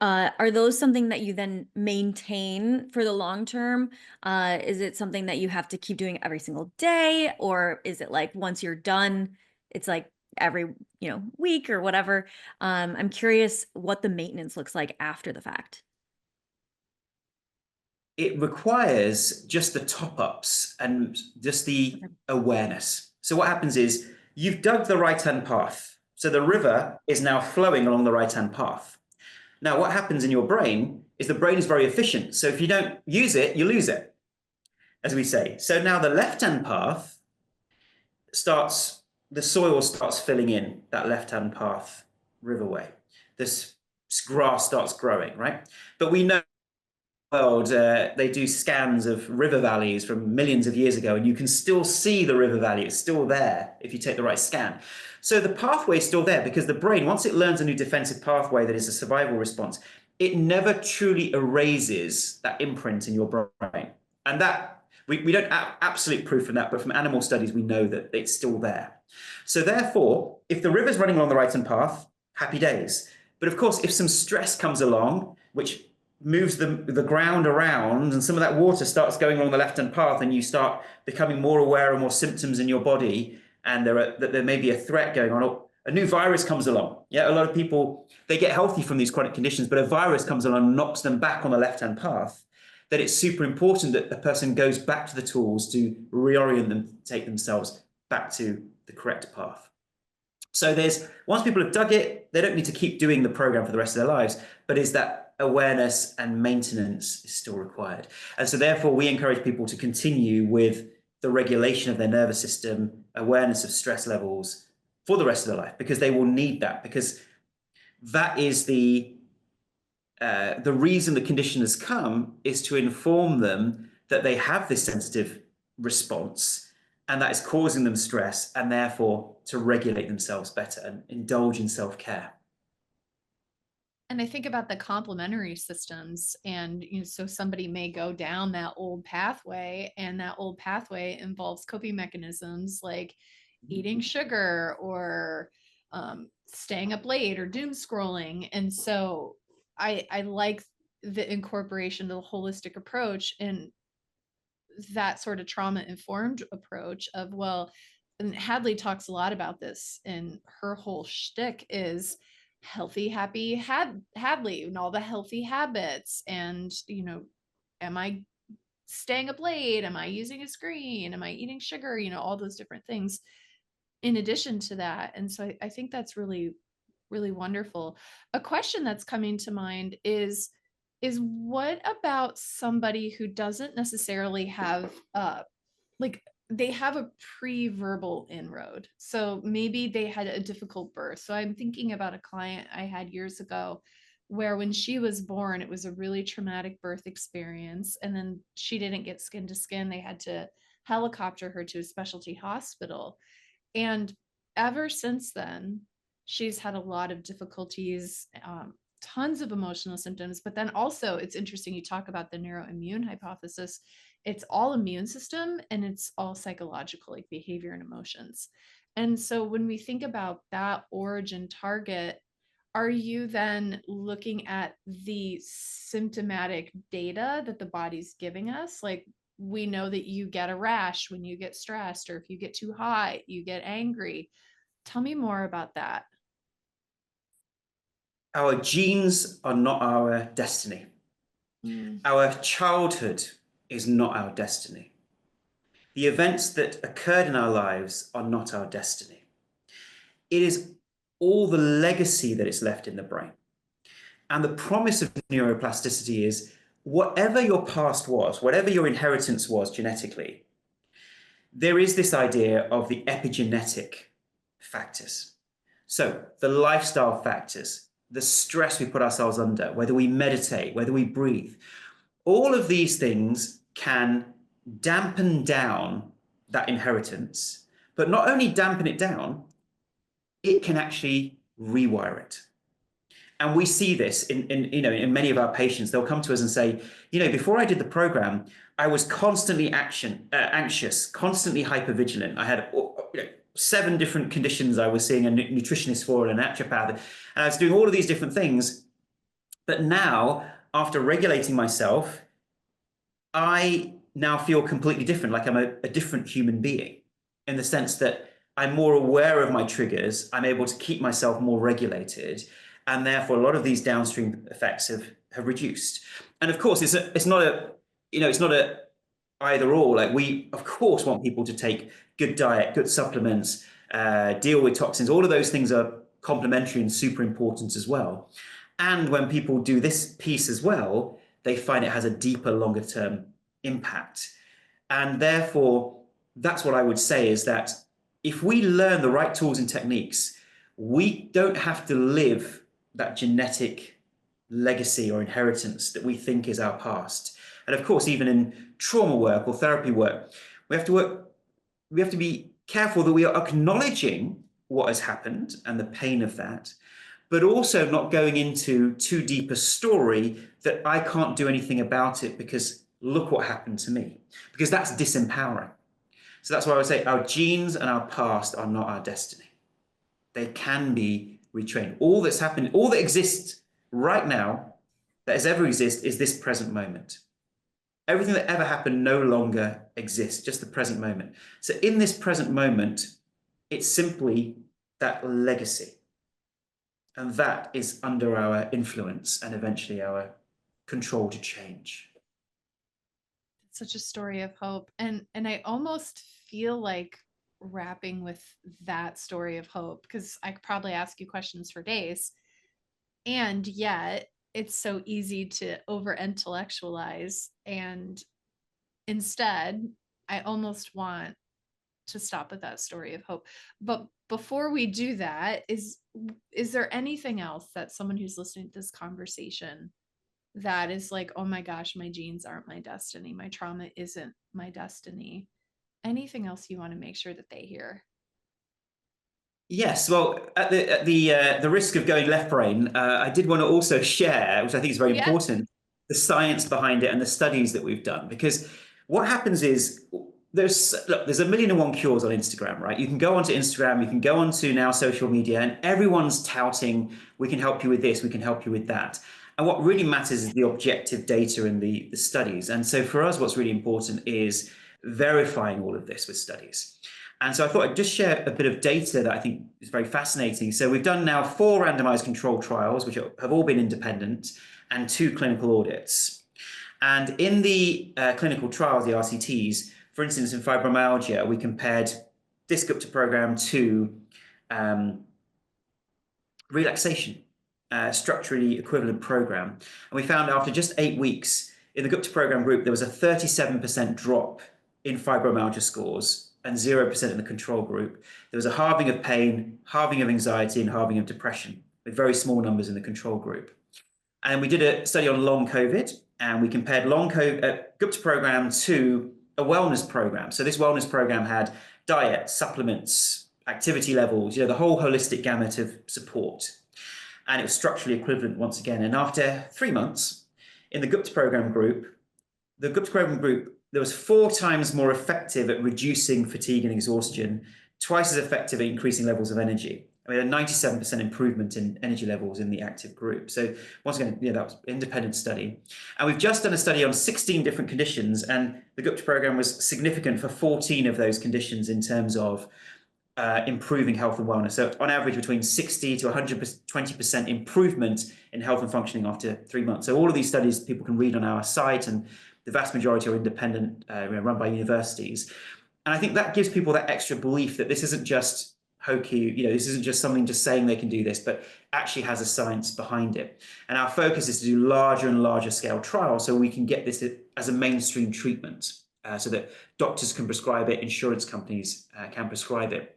are those something that you then maintain for the long term? Is it something that you have to keep doing every single day, or is it like once you're done, it's like every, week or whatever? I'm curious what the maintenance looks like after the fact. It requires just the top-ups and just the awareness. So what happens is you've dug the right-hand path. So the river is now flowing along the right-hand path. Now, what happens in your brain is the brain is very efficient. So if you don't use it, you lose it, as we say. So now the left-hand path the soil starts filling in that left-hand path riverway. This grass starts growing, right? But we know world, they do scans of river valleys from millions of years ago, and you can still see the river valley. It's still there if you take the right scan. So the pathway is still there because the brain, once it learns a new defensive pathway that is a survival response, it never truly erases that imprint in your brain. And that we don't have absolute proof from that, but from animal studies, we know that it's still there. So therefore, if the river's running along the right-hand path, happy days. But of course, if some stress comes along, which moves the ground around and some of that water starts going along the left-hand path, and you start becoming more aware of more symptoms in your body, and there may be a threat going on, or a new virus comes along. Yeah, a lot of people, they get healthy from these chronic conditions, but a virus comes along and knocks them back on the left-hand path. That it's super important that the person goes back to the tools to reorient them, take themselves back to the correct path. So once people have dug it, they don't need to keep doing the program for the rest of their lives, but is that awareness and maintenance is still required. And so therefore we encourage people to continue with the regulation of their nervous system, awareness of stress levels for the rest of their life, because they will need that, because that is the reason the condition has come, is to inform them that they have this sensitive response and that is causing them stress, and therefore to regulate themselves better and indulge in self-care. And I think about the complementary systems, and so somebody may go down that old pathway, and that old pathway involves coping mechanisms like eating sugar or staying up late or doom scrolling. And so I like the incorporation of the holistic approach and that sort of trauma informed approach of, well, and Hadley talks a lot about this, and her whole shtick is healthy, happy Hadley, and all the healthy habits. And, am I staying up late? Am I using a screen? Am I eating sugar? All those different things in addition to that. And so I think that's really, really wonderful. A question that's coming to mind is what about somebody who doesn't necessarily have like they have a pre-verbal inroad. So maybe they had a difficult birth. So I'm thinking about a client I had years ago where when she was born, it was a really traumatic birth experience. And then she didn't get skin to skin. They had to helicopter her to a specialty hospital. And ever since then, she's had a lot of difficulties, tons of emotional symptoms. But then also, it's interesting, you talk about the neuroimmune hypothesis. it's all immune system and it's all psychological, like behavior and emotions. And so when we think about that origin target, are you then looking at the symptomatic data that the body's giving us? Like, we know that you get a rash when you get stressed, or if you get too hot, you get angry. Tell me more about that. Our genes are not our destiny. Mm. Our childhood is not our destiny. The events that occurred in our lives are not our destiny. It is all the legacy that is left in the brain. And the promise of neuroplasticity is whatever your past was, whatever your inheritance was genetically, there is this idea of the epigenetic factors. So the lifestyle factors, the stress we put ourselves under, whether we meditate, whether we breathe, all of these things can dampen down that inheritance, but not only dampen it down, it can actually rewire it. And we see this in many of our patients. They'll come to us and say, before I did the program, I was constantly anxious, constantly hypervigilant. I had 7 different conditions I was seeing a nutritionist for and a naturopath. And I was doing all of these different things. But now, after regulating myself, I now feel completely different, like I'm a different human being, in the sense that I'm more aware of my triggers. I'm able to keep myself more regulated. And therefore, a lot of these downstream effects have reduced. And of course, it's not a either or. Like, we, of course, want people to take good diet, good supplements, deal with toxins. All of those things are complementary and super important as well. And when people do this piece as well, they find it has a deeper, longer term impact. And therefore, that's what I would say, is that if we learn the right tools and techniques, we don't have to live that genetic legacy or inheritance that we think is our past. And of course, even in trauma work or therapy work, we have to be careful that we are acknowledging what has happened and the pain of that, but also not going into too deep a story that I can't do anything about it because look what happened to me, because that's disempowering. So that's why I would say our genes and our past are not our destiny. They can be retrained. All that's happened, all that exists right now, that has ever existed, is this present moment. Everything that ever happened no longer exists, just the present moment. So in this present moment, it's simply that legacy. And that is under our influence and eventually our control to change. Such a story of hope. And I almost feel like wrapping with that story of hope, because I could probably ask you questions for days. And yet it's so easy to over intellectualize. And instead, I almost want to stop with that story of hope. But before we do that, is there anything else that someone who's listening to this conversation that is like, oh my gosh, my genes aren't my destiny, my trauma isn't my destiny? Anything else you want to make sure that they hear? Yes, well, at the risk of going left brain, I did want to also share, which I think is very important, the science behind it and the studies that we've done. Because what happens is there's 1,000,001 cures on Instagram, right? You can go onto Instagram, you can go onto now social media, and everyone's touting, we can help you with this, we can help you with that. And what really matters is the objective data and the studies. And so for us, what's really important is verifying all of this with studies. And so I thought I'd just share a bit of data that I think is very fascinating. So we've done now 4 randomized controlled trials, which have all been independent, and 2 clinical audits. And in the clinical trials, the RCTs, for instance, in fibromyalgia, we compared this Gupta program to relaxation, structurally equivalent program. And we found after just 8 weeks in the Gupta program group, there was a 37% drop in fibromyalgia scores and 0% in the control group. There was a halving of pain, halving of anxiety, and halving of depression, with very small numbers in the control group. And we did a study on long COVID, and we compared long COVID Gupta program to a wellness program. So this wellness program had diet, supplements, activity levels, the whole holistic gamut of support. And it was structurally equivalent once again. And after 3 months, in the Gupta program group there was 4 times more effective at reducing fatigue and exhaustion, twice as effective at increasing levels of energy. I mean, a 97% improvement in energy levels in the active group. So once again, that was an independent study. And we've just done a study on 16 different conditions, and the Gupta program was significant for 14 of those conditions in terms of improving health and wellness. So on average, between 60 to 120% improvement in health and functioning after 3 months. So all of these studies people can read on our site, and the vast majority are independent, run by universities. And I think that gives people that extra belief that this isn't just hokey, this isn't just something just saying they can do this, but actually has a science behind it. And our focus is to do larger and larger scale trials so we can get this as a mainstream treatment, so that doctors can prescribe it, insurance companies can prescribe it.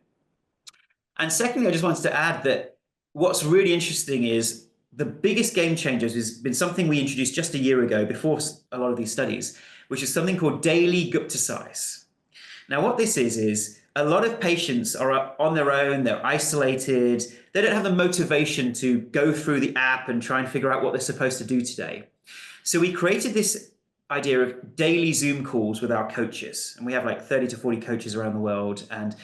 And secondly, I just wanted to add that what's really interesting is the biggest game changers has been something we introduced just a year ago before a lot of these studies, which is something called daily Gupta size. Now, what this is a lot of patients are on their own, they're isolated, they don't have the motivation to go through the app and try and figure out what they're supposed to do today. So we created this idea of daily Zoom calls with our coaches, and we have like 30 to 40 coaches around the world. And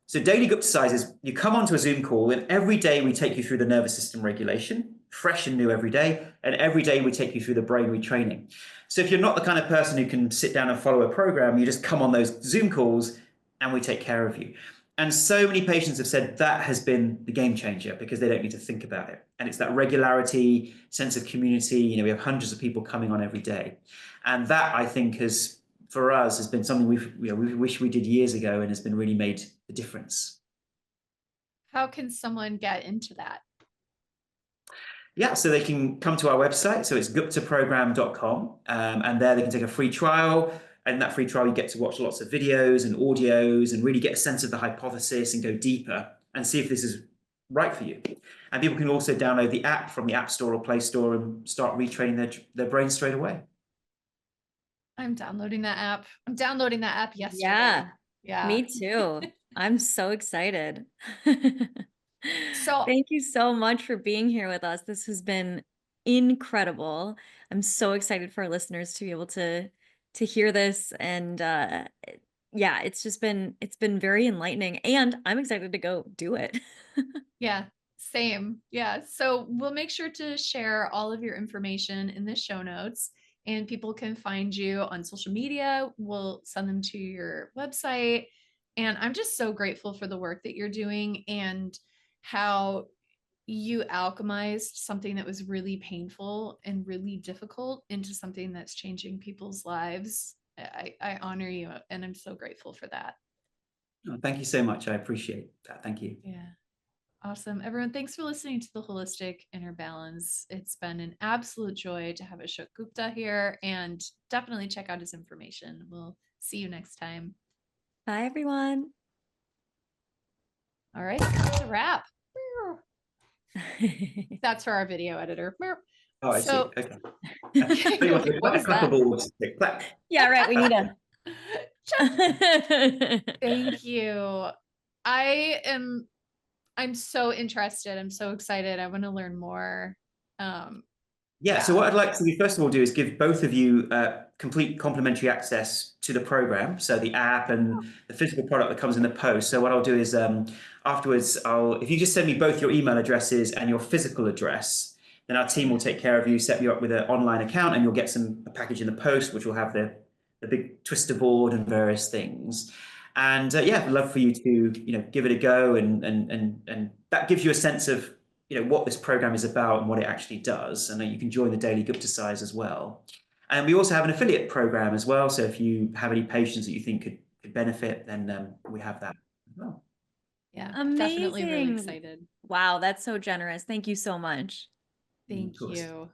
so daily Gupta size is you come onto a Zoom call, and every day we take you through the nervous system regulation, fresh and new every day, and every day we take you through the brain retraining. So if you're not the kind of person who can sit down and follow a program, you just come on those Zoom calls and we take care of you. And so many patients have said that has been the game changer because they don't need to think about it. And it's that regularity, sense of community. We have hundreds of people coming on every day. And that, I think, for us, has been something we wish we did years ago and has been really made a difference. How can someone get into that? Yeah, so they can come to our website. So it's guptaprogram.com, and there they can take a free trial. And in that free trial, you get to watch lots of videos and audios and really get a sense of the hypothesis and go deeper and see if this is right for you. And people can also download the app from the App Store or Play Store and start retraining their brain straight away. I'm downloading that app. I'm downloading that app yesterday. Yeah, me too. I'm so excited. So thank you so much for being here with us. This has been incredible. I'm so excited for our listeners to be able to hear this. And yeah, it's been very enlightening, and I'm excited to go do it. yeah, same. Yeah. So we'll make sure to share all of your information in the show notes, and people can find you on social media. We'll send them to your website. And I'm just so grateful for the work that you're doing and how you alchemized something that was really painful and really difficult into something that's changing people's lives. I honor you, and I'm so grateful for that. Oh, thank you so much. I appreciate that. Thank you. Yeah. Awesome. Everyone, thanks for listening to the Holistic Inner Balance. It's been an absolute joy to have Ashok Gupta here, and definitely check out his information. We'll see you next time. Bye, everyone. All right, that's a wrap. That's for our video editor. Oh, I see. Okay. What was that? Yeah, right. We need a. Thank you. I'm so interested. I'm so excited. I want to learn more. Yeah, so what I'd like to first of all do is give both of you complete complimentary access to the program, so the app and the physical product that comes in the post. So what I'll do is afterwards, if you just send me both your email addresses and your physical address, then our team will take care of you, set you up with an online account, and you'll get a package in the post, which will have the big twister board and various things. And yeah, I'd love for you to give it a go, and that gives you a sense of what this program is about and what it actually does. And you can join the daily Gupta size as well. And we also have an affiliate program as well. So if you have any patients that you think could benefit, then we have that as well. Yeah, amazing. Definitely really excited. Wow, that's so generous. Thank you so much. Thank you.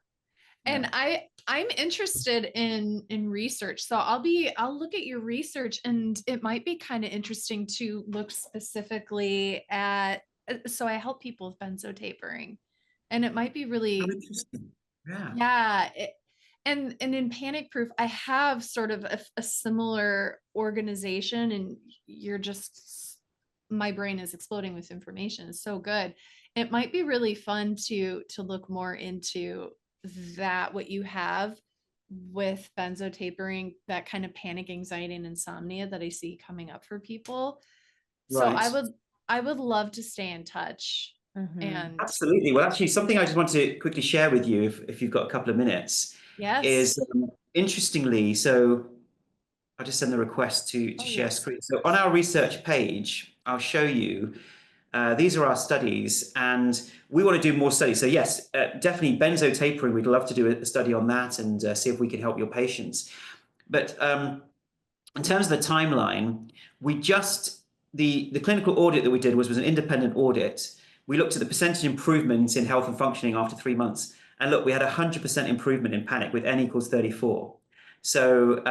And I'm interested in research. So I'll look at your research, and it might be kind of interesting to look specifically at. So I help people with benzotapering, and it might be really interesting. Yeah. And in Panic Proof, I have sort of a similar organization, and my brain is exploding with information. It's so good. It might be really fun to look more into that, what you have, with benzo tapering, that kind of panic, anxiety, and insomnia that I see coming up for people. So Right. I would love to stay in touch. Mhm. And Absolutely. Well, actually, something I just want to quickly share with you, if you've got a couple of minutes, yes. is interestingly, so I'll just send the request to share yes. screen. So on our research page, I'll show you, these are our studies, and we want to do more studies. So yes, definitely benzo tapering. We'd love to do a study on that and see if we can help your patients. But in terms of the timeline, the clinical audit that we did was an independent audit. We looked at the percentage improvement in health and functioning after 3 months. And look, we had 100% improvement in panic with N equals 34. So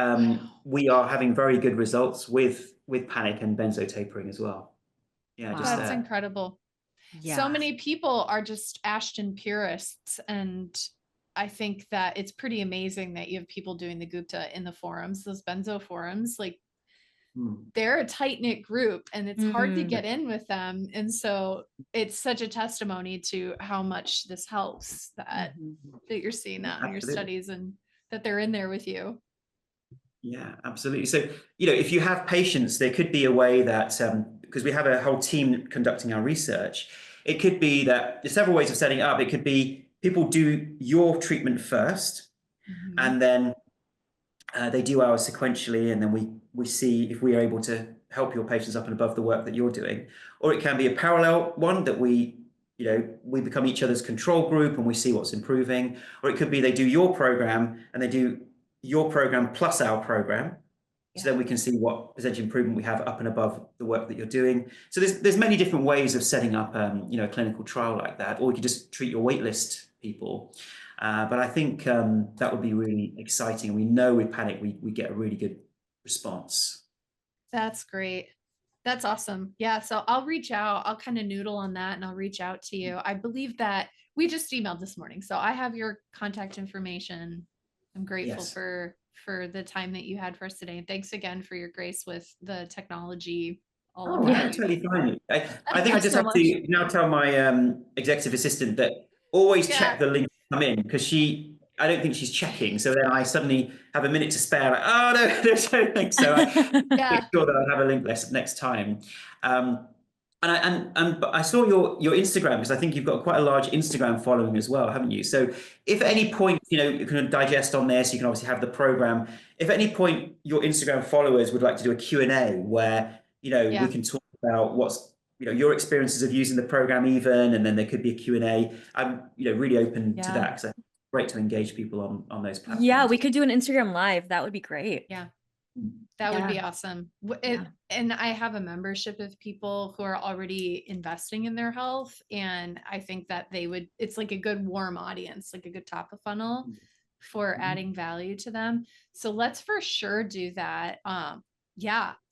we are having very good results with panic and benzo tapering as well. Yeah, just That's there. incredible. Yeah. So many people are just Ashton purists, and I think that it's pretty amazing that you have people doing the Gupta in the forums, those benzo forums. Like, they're a tight-knit group, and it's hard to get in with them. And so it's such a testimony to how much this helps that you're seeing that on your studies and that they're in there with you. Yeah, absolutely. So, if you have patients, there could be a way that, because we have a whole team conducting our research, it could be that there's several ways of setting it up. It could be people do your treatment first, and then they do ours sequentially, and then we see if we are able to help your patients up and above the work that you're doing. Or it can be a parallel one that we become each other's control group and we see what's improving. Or it could be they do your program and they do your program plus our program. So then we can see what percentage improvement we have up and above the work that you're doing. So there's many different ways of setting up a clinical trial like that, or you could just treat your waitlist people. But I think that would be really exciting. We know with panic we get a really good response. That's great. That's awesome. Yeah. So I'll reach out. I'll kind of noodle on that and I'll reach out to you. I believe that we just emailed this morning, so I have your contact information. I'm grateful for the time that you had for us today. And thanks again for your grace with the technology. Totally fine. I think I just have to now tell my executive assistant that always check the link to come in, because I don't think she's checking. So then I suddenly have a minute to spare. Like, oh no, there's no link. So I make sure that I have a link next time. And I saw your Instagram, because I think you've got quite a large Instagram following as well, haven't you? So if at any point, you can digest on this, you can obviously have the program. If at any point your Instagram followers would like to do a Q&A where, we can talk about what's, your experiences of using the program even, and then there could be a Q&A. I'm, really open to that, because it's great to engage people on those platforms. Yeah, we could do an Instagram live. That would be great. Yeah. That would be awesome. And I have a membership of people who are already investing in their health. And I think that it's like a good warm audience, like a good top of funnel for adding value to them. So let's for sure do that.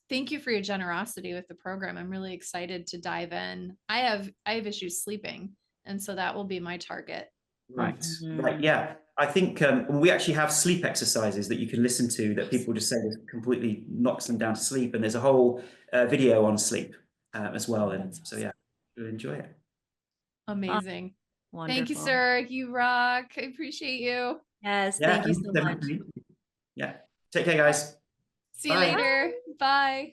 Thank you for your generosity with the program. I'm really excited to dive in. I have issues sleeping, and so that will be my target. Right. Yeah. I think we actually have sleep exercises that you can listen to that people just say this completely knocks them down to sleep. And there's a whole video on sleep as well. And so, yeah, you'll enjoy it. Amazing. Wonderful. Thank you, sir. You rock. I appreciate you. Yes. Thank you so much. Yeah. Take care, guys. See you later. Bye.